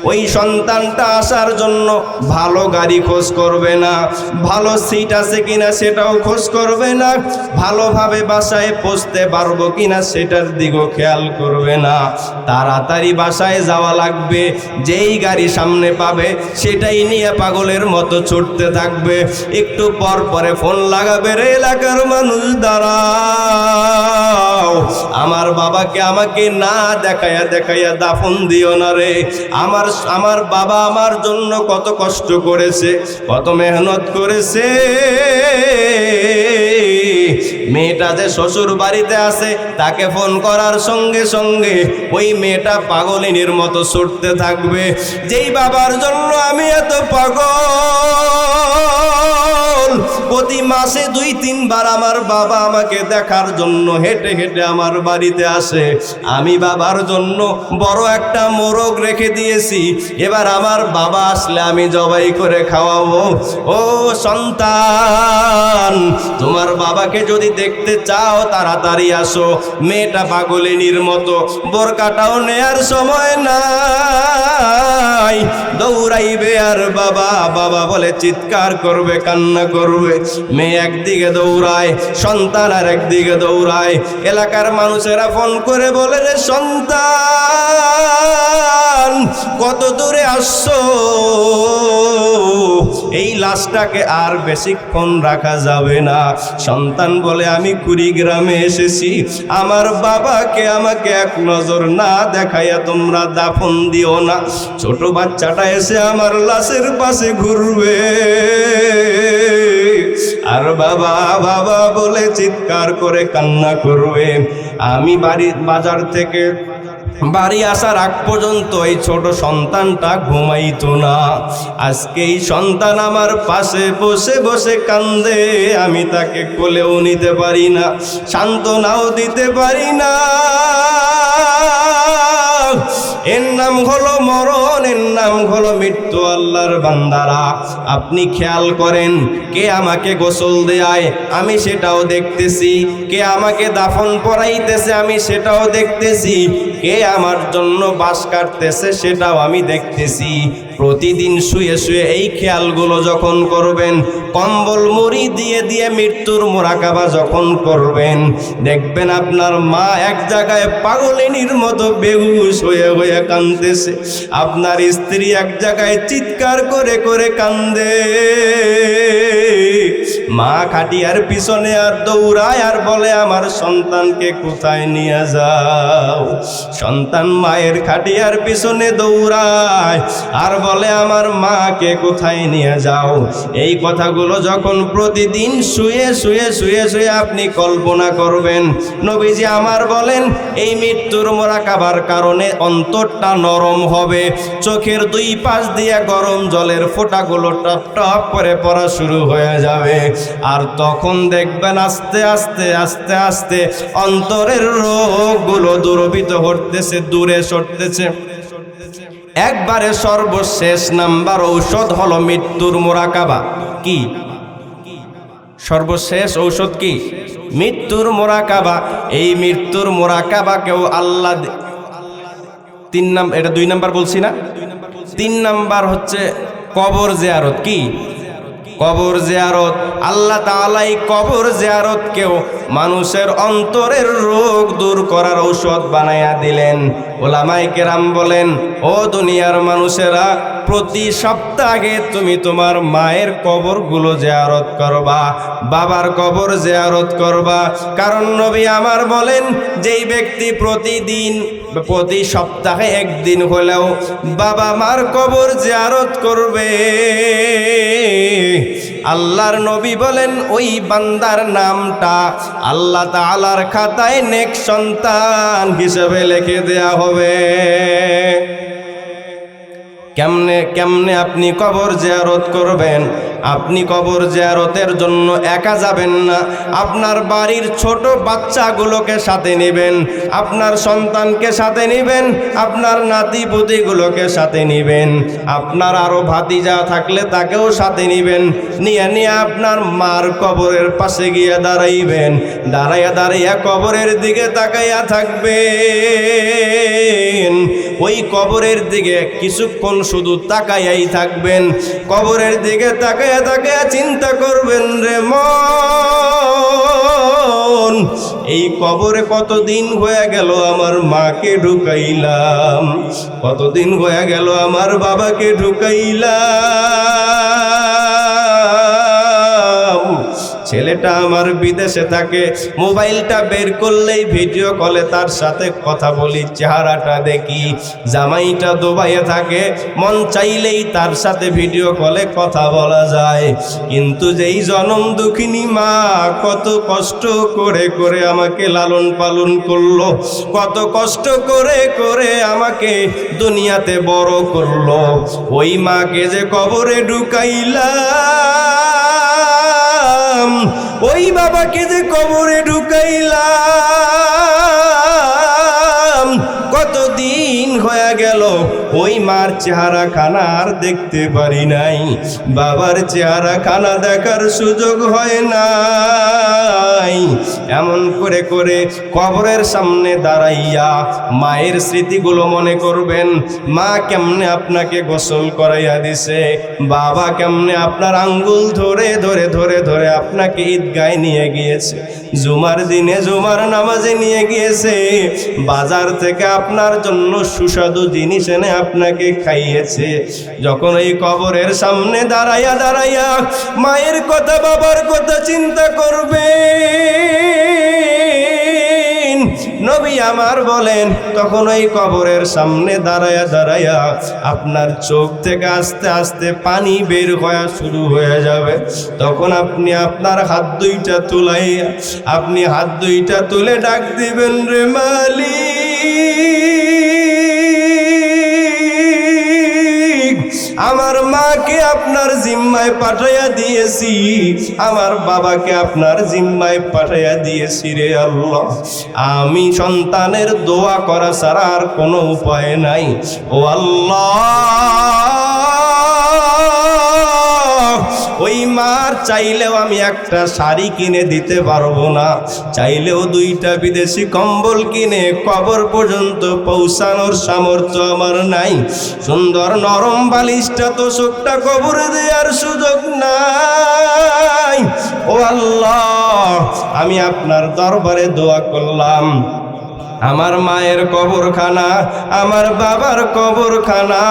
ওই সন্তানটা আসার জন্য ভালো গাড়ি খোঁজ করবে না, ভালো সিট আছে কিনা সেটাও খোঁজ করবে না, ভালোভাবে বাসায় পৌঁছতে পারবো কিনা সেটার দিকেও খেয়াল করবে না। তাড়াতাড়ি বাসায় যাওয়া লাগবে, যেই গাড়ি সামনে পাবে সেটাই নিয়ে পাগলের মতো ছুটতে থাকবে। একটু পর পরে ফোন লাগাবে, রে এলাকার মানুষ দাঁড়াও, আমার বাবাকে আমাকে না দেখাইয়া দেখাইয়া দাফন দিও না রে। আমার বাবা আমার জন্য কত কষ্ট করেছে, কত মেহনত করেছে। মেয়েটা যে শ্বশুর বাড়িতে আছে তাকে ফোন করার সঙ্গে সঙ্গে ওই মেয়েটা পাগলিনীর মতো ছুটতে থাকবে। যেই বাবার জন্য আমি এত পাগল, প্রতি মাসে 2-3 বার আমার বাবা আমাকে দেখার জন্য হেঁটে হেঁটে আমার বাড়িতে আসে। আমি বাবার জন্য বড় একটা মোরগ রেখে দিয়েছি, এবার আমার বাবা আসলে আমি জবাই করে খাওয়াবো। ও সন্তান, তোমার বাবাকে যদি দেখতে চাও তাড়াতাড়ি আসো। মেয়েটা পাগলিনীর মতো, বোরকাটাও নেয়ার সময় নাই, দৌড়াইবে আর বাবা বাবা বলে চিৎকার করবে, কান্না করবে। মেয়ে একদিকে দৌড়ায়, সন্তান আর একদিকে দৌড়ায়। এলাকার মানুষেরা ফোন করে বলে, রে সন্তান কত দূরে আসছো, এই লাশটাকে আর বেশিক্ষণ রাখা যাবে না। সন্তান বলে আমি কুড়িগ্রামে এসেছি, আমার বাবাকে আমাকে এক নজর না দেখাইয়া তোমরা দাফন দিও না। ছোট বাচ্চাটা এসে আমার লাশের পাশে ঘুরবে আর বাবা বাবা বলে চিৎকার করে কান্না করবে। আমি বাজার থেকে বাড়ি আসার আগ পর্যন্ত এই ছোট সন্তানটা ঘুমাইতো না। আজকে এই সন্তান আমার পাশে বসে বসে কান্দে, আমি তাকে কোলেও নিতে পারি না, সান্ত্বনাও দিতে পারি না। এর নাম হলো মরণ, এর নাম হলো মৃত্যু। আল্লাহর বান্দারা আপনি খেয়াল করেন, কে আমাকে গোসল দেয় আমি সেটাও দেখতেছি, কে আমাকে দাফন পরাইতেছে আমি সেটাও দেখতেছি, কে আমার জন্য বাঁশ কাটতেছে সেটাও আমি দেখতেছি। প্রতিদিন শুয়ে শুয়ে এই খেয়ালগুলো যখন করবেন, কম্বল মুড়ি দিয়ে দিয়ে মৃত্যুর মোরাকাবা যখন করবেন, দেখবেন আপনার মা এক জায়গায় পাগলিনীর মতো বেহুশ হয়ে হয়ে কাঁদতেছে, আপনার স্ত্রী এক জায়গায় চিৎকার করে করে কান্দে। মা খাটিয়ার পিছনে আর দৌড়ায় আর বলে আমার সন্তানকে কোথায় নিয়ে যাও। সন্তান মায়ের খাটিয়ার পিছনে দৌড়ায় আর বলে আমার মাকে কোথায় নিয়ে যাও। এই কথাগুলো যখন প্রতিদিন শুয়ে শুয়ে শুয়ে শুয়ে আপনি কল্পনা করবেন, নবীজি আমার বলেন এই মৃত্যুর মোরাকাবার কারণে অন্তরটা নরম হবে, চোখের 2 পাশ দিয়ে গরম জলের ফোঁটাগুলো টপ টপ করে পড়া শুরু হয়ে যাবে। আর তখন দেখবেন আস্তে আস্তে আস্তে আস্তে অন্তরের রোগগুলো দূরীভূত হতেছে, দূরে সরতেছে। একবারে সর্বশেষ নাম্বার ঔষধ হলো মৃত্যুর মোরাকাবা। কি সর্বশেষ ঔষধ? কি? মৃত্যুর মোরাকাবা। এই মৃত্যুর মোরাকাবাকেও আল্লাহ 3 নাম্বার, এটা 2 নাম্বার বলছি না, 3 নাম্বার হচ্ছে কবর জিয়ারত। কি? কবর জিয়ারত। আল্লাহ তাআলা এই কবর জিয়ারতকেও মানুষের অন্তরের রোগ দূর করার ঔষধ বানাইয়া দিলেন। ওলামায়ে কেরাম বলেন, ও দুনিয়ার মানুষেরা, প্রতি সপ্তাহে তুমি তোমার মায়ের কবরগুলো জিয়ারত করবা, বাবার কবর জিয়ারত করবা। কারণ নবী আমার বলেন, যেই ব্যক্তি প্রতিদিন প্রতি সপ্তাহে একদিন হলেও বাবা মার কবর জিয়ারত করবে, আল্লাহর নবী বলেন ওই বান্দার নামটা আল্লাহ তাআলার খাতায় নেক সন্তান হিসেবে লিখে দেয়া হবে। কেমনে কেমনে আপনি কবর জিয়ারত করবেন? আপনি কবর জিয়ারতের জন্য একা যাবেন না, আপনার বাড়ির ছোট বাচ্চাগুলোকে সাথে নেবেন, আপনার সন্তানকে সাথে নেবেন, আপনার নাতি পুতিগুলোকে সাথে নেবেন, আপনার আরো ভাতিজা থাকলে তাকেও সাথে নেবেন। নিয়ে নিয়ে আপনার মার কবরের পাশে গিয়ে দাঁড়াইবেন, দাঁড়াইয়া দাঁড়াইয়া কবরের দিকে তাকাইয়া থাকবেন। ওই কবরের দিকে কিছুক্ষণ শুধু তাকাইয়াই থাকবেন। কবরের দিকে তাকাইয়া তাকাইয়া চিন্তা করবেন, রে মন, এই কবরে কতদিন হয়ে গেল আমার মাকে ঢুকাইলাম, কতদিন হয়ে গেল আমার বাবাকে ঢুকাইলাম। ছেলেটা আমার বিদেশে থাকে, মোবাইলটা বের করলেই ভিডিও কলে তার সাথে কথা বলি, চেহারাটা দেখি। জামাইটা দুবাইয়ে থাকে, মন চাইলেই তার সাথে ভিডিও কলে কথা বলা যায়। কিন্তু যেই জনম দুঃখিনী মা কত কষ্ট করে করে আমাকে লালন পালন করলো, কত কষ্ট করে করে আমাকে দুনিয়াতে বড় করলো, ওই মাকে যে কবরে ঢুকাইলাম, ওই বাবাকে যে কবরে ঢুকাইলাম, কতদিন হয়ে গেল ওই মার চেহারা খানা আর দেখতে পারি নাই, বাবার চেহারা খানা দেখার সুযোগ হয় নাই। এমন করে করে কবরের সামনে দাঁড়াইয়া মায়ের স্মৃতিগুলো মনে করবেন। মা কেমনে আপনাকে গোসল করাইয়া দিছে, বাবা কেমনে আপনার আঙ্গুল ধরে ধরে ধরে ধরে আপনাকে ঈদগায় নিয়ে গিয়েছে, জুমার দিনে জুমার নামাজে নিয়ে গিয়েছে, বাজার থেকে আপনার জন্য সুস্বাদু জিনিস এনে আপনাকে খাইয়েছে। যখন এই কবরের সামনে দাঁড়াইয়া দাঁড়াইয়া মায়ের কথা বাবার কথা চিন্তা করবে, নবী আমার বলেন, তখন ওই কবরের সামনে দাঁড়াইয়া দাঁড়াইয়া আপনার চোখ থেকে আস্তে আস্তে পানি বের হওয়া শুরু হয়ে যাবে। তখন আপনি আপনার হাত দুইটা তুলাইয়া আপনি হাত দুইটা তুলে ডাক দিবেন, রে মালিক, আমার মাকে আপনার জিম্মায় পাঠাইয়া দিয়েছি, আমার বাবাকে আপনার জিম্মায় পাঠাইয়া দিয়েছি রে আল্লাহ। আমি সন্তানের দোয়া করা ছাড়া আর কোনো উপায় নাই। ও আল্লাহ, ওই মার চাইলেও আমি একটা শাড়ি কিনে দিতে পারবো না, চাইলেও দুইটা বিদেশি কম্বল কিনে কবর পর্যন্ত পৌঁছানোর সামর্থ্য আমার নাই, সুন্দর নরম বালিশটা তোষকটা কবরে দেওয়ার সুযোগ নাই। ও আল্লাহ, আমি আপনার দরবারে দোয়া করলাম, আমার মায়ের কবরখানা, আমার বাবার কবরখানা,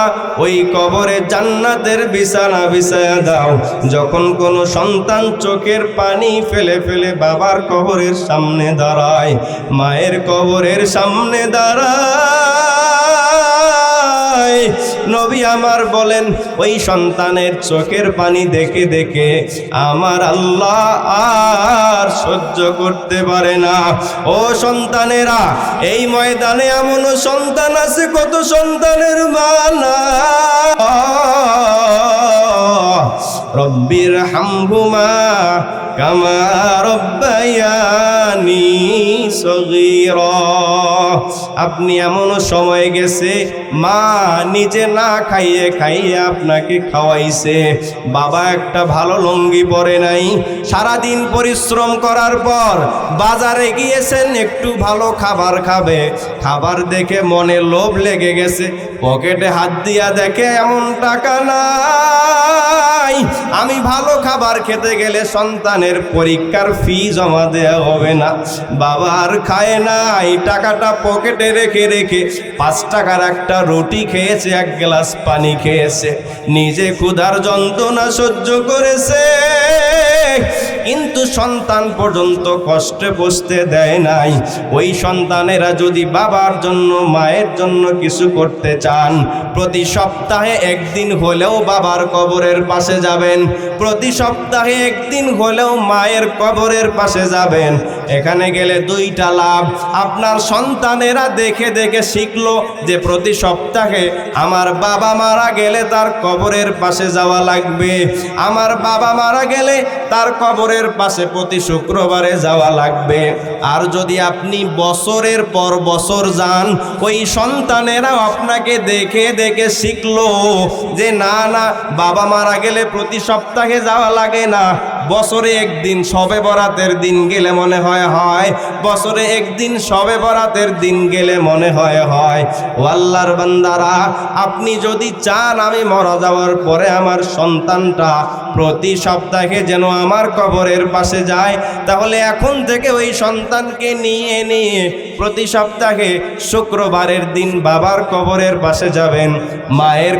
ওই কবরে জান্নাতের বিছানা বিছায়া দাও। যখন কোনো সন্তান চোখের পানি ফেলে ফেলে বাবার কবরের সামনে দাঁড়ায়, মায়ের কবরের সামনে দাঁড়ায়, নবী আমার বলেন, ওই সন্তানের চোখের পানি দেখে দেখে আমার আল্লাহ আর সহ্য করতে পারে না। ও সন্তানেরা, এই ময়দানে এমনও সন্তান আছে, কত সন্তানের মা নাই। রব্বির হামহুমা কামা রব্বায়ানি সগীরা। আপনি এমনও সময় গেছে মা নিজে না খাইয়ে খাইয়ে আপনাকে খাওয়াইছে, বাবা একটা ভালো লুঙ্গি পরে নাই, সারাদিন পরিশ্রম করার পর বাজারে গিয়েছেন একটু ভালো খাবার খাবে, খাবার দেখে মনে লোভ লেগে গেছে, পকেটে হাত দিয়া দেখে এমন টাকা নাই, আমি ভালো খাবার খেতে গেলে সন্তান সন্তানের পরীক্ষার ফি জমা দেওয়া হবে না। বাবা আর খায় না, এই টাকাটা পকেটে রেখে রেখে 5 টাকার একটা রুটি খেয়েছে, 1 গ্লাস পানি খেয়েছে, নিজে ক্ষুধার যন্ত্রণা সহ্য করেছে, কিন্তু সন্তান পর্যন্ত কষ্টে বসতে দেয় নাই। ওই সন্তানেরা যদি বাবার জন্য মায়ের জন্য কিছু করতে চান, প্রতি সপ্তাহে 1 দিন হলেও বাবার কবরের পাশে যাবেন, প্রতি সপ্তাহে 1 দিন হলেও মায়ের কবরের পাশে যাবেন। এখানে গেলে 2টা লাভ। আপনার সন্তানেরা দেখে দেখে শিখলো যে প্রতি সপ্তাহে আমার বাবা মারা গেলে তার কবরের পাশে যাওয়া লাগবে, আমার বাবা মারা গেলে তার কবরের পাশে প্রতি শুক্রবারে যাওয়া লাগবে। আর যদি আপনি বছরের পর বছর যান, ওই সন্তানেরা আপনাকে দেখে দেখে শিখলো যে না না, বাবা মারা গেলে প্রতি সপ্তাহে যাওয়া লাগে না, বছরে 1 দিন শবে বরাতের দিন গেলে মনে হয় বছরে 1 দিন শবে বরাতের দিন গেলে মনে হয়। ও আল্লাহর বান্দারা, আপনি যদি চান আমি মারা যাওয়ার পরে আমার সন্তানটা প্রতি সপ্তাহে যেন আমার কবরের পাশে যায়, তাহলে এখন থেকে ওই সন্তানকে নিয়ে নিয়ে প্রতি সপ্তাহে শুক্রবারের দিন বাবার কবরের পাশে যাবেন, মায়ের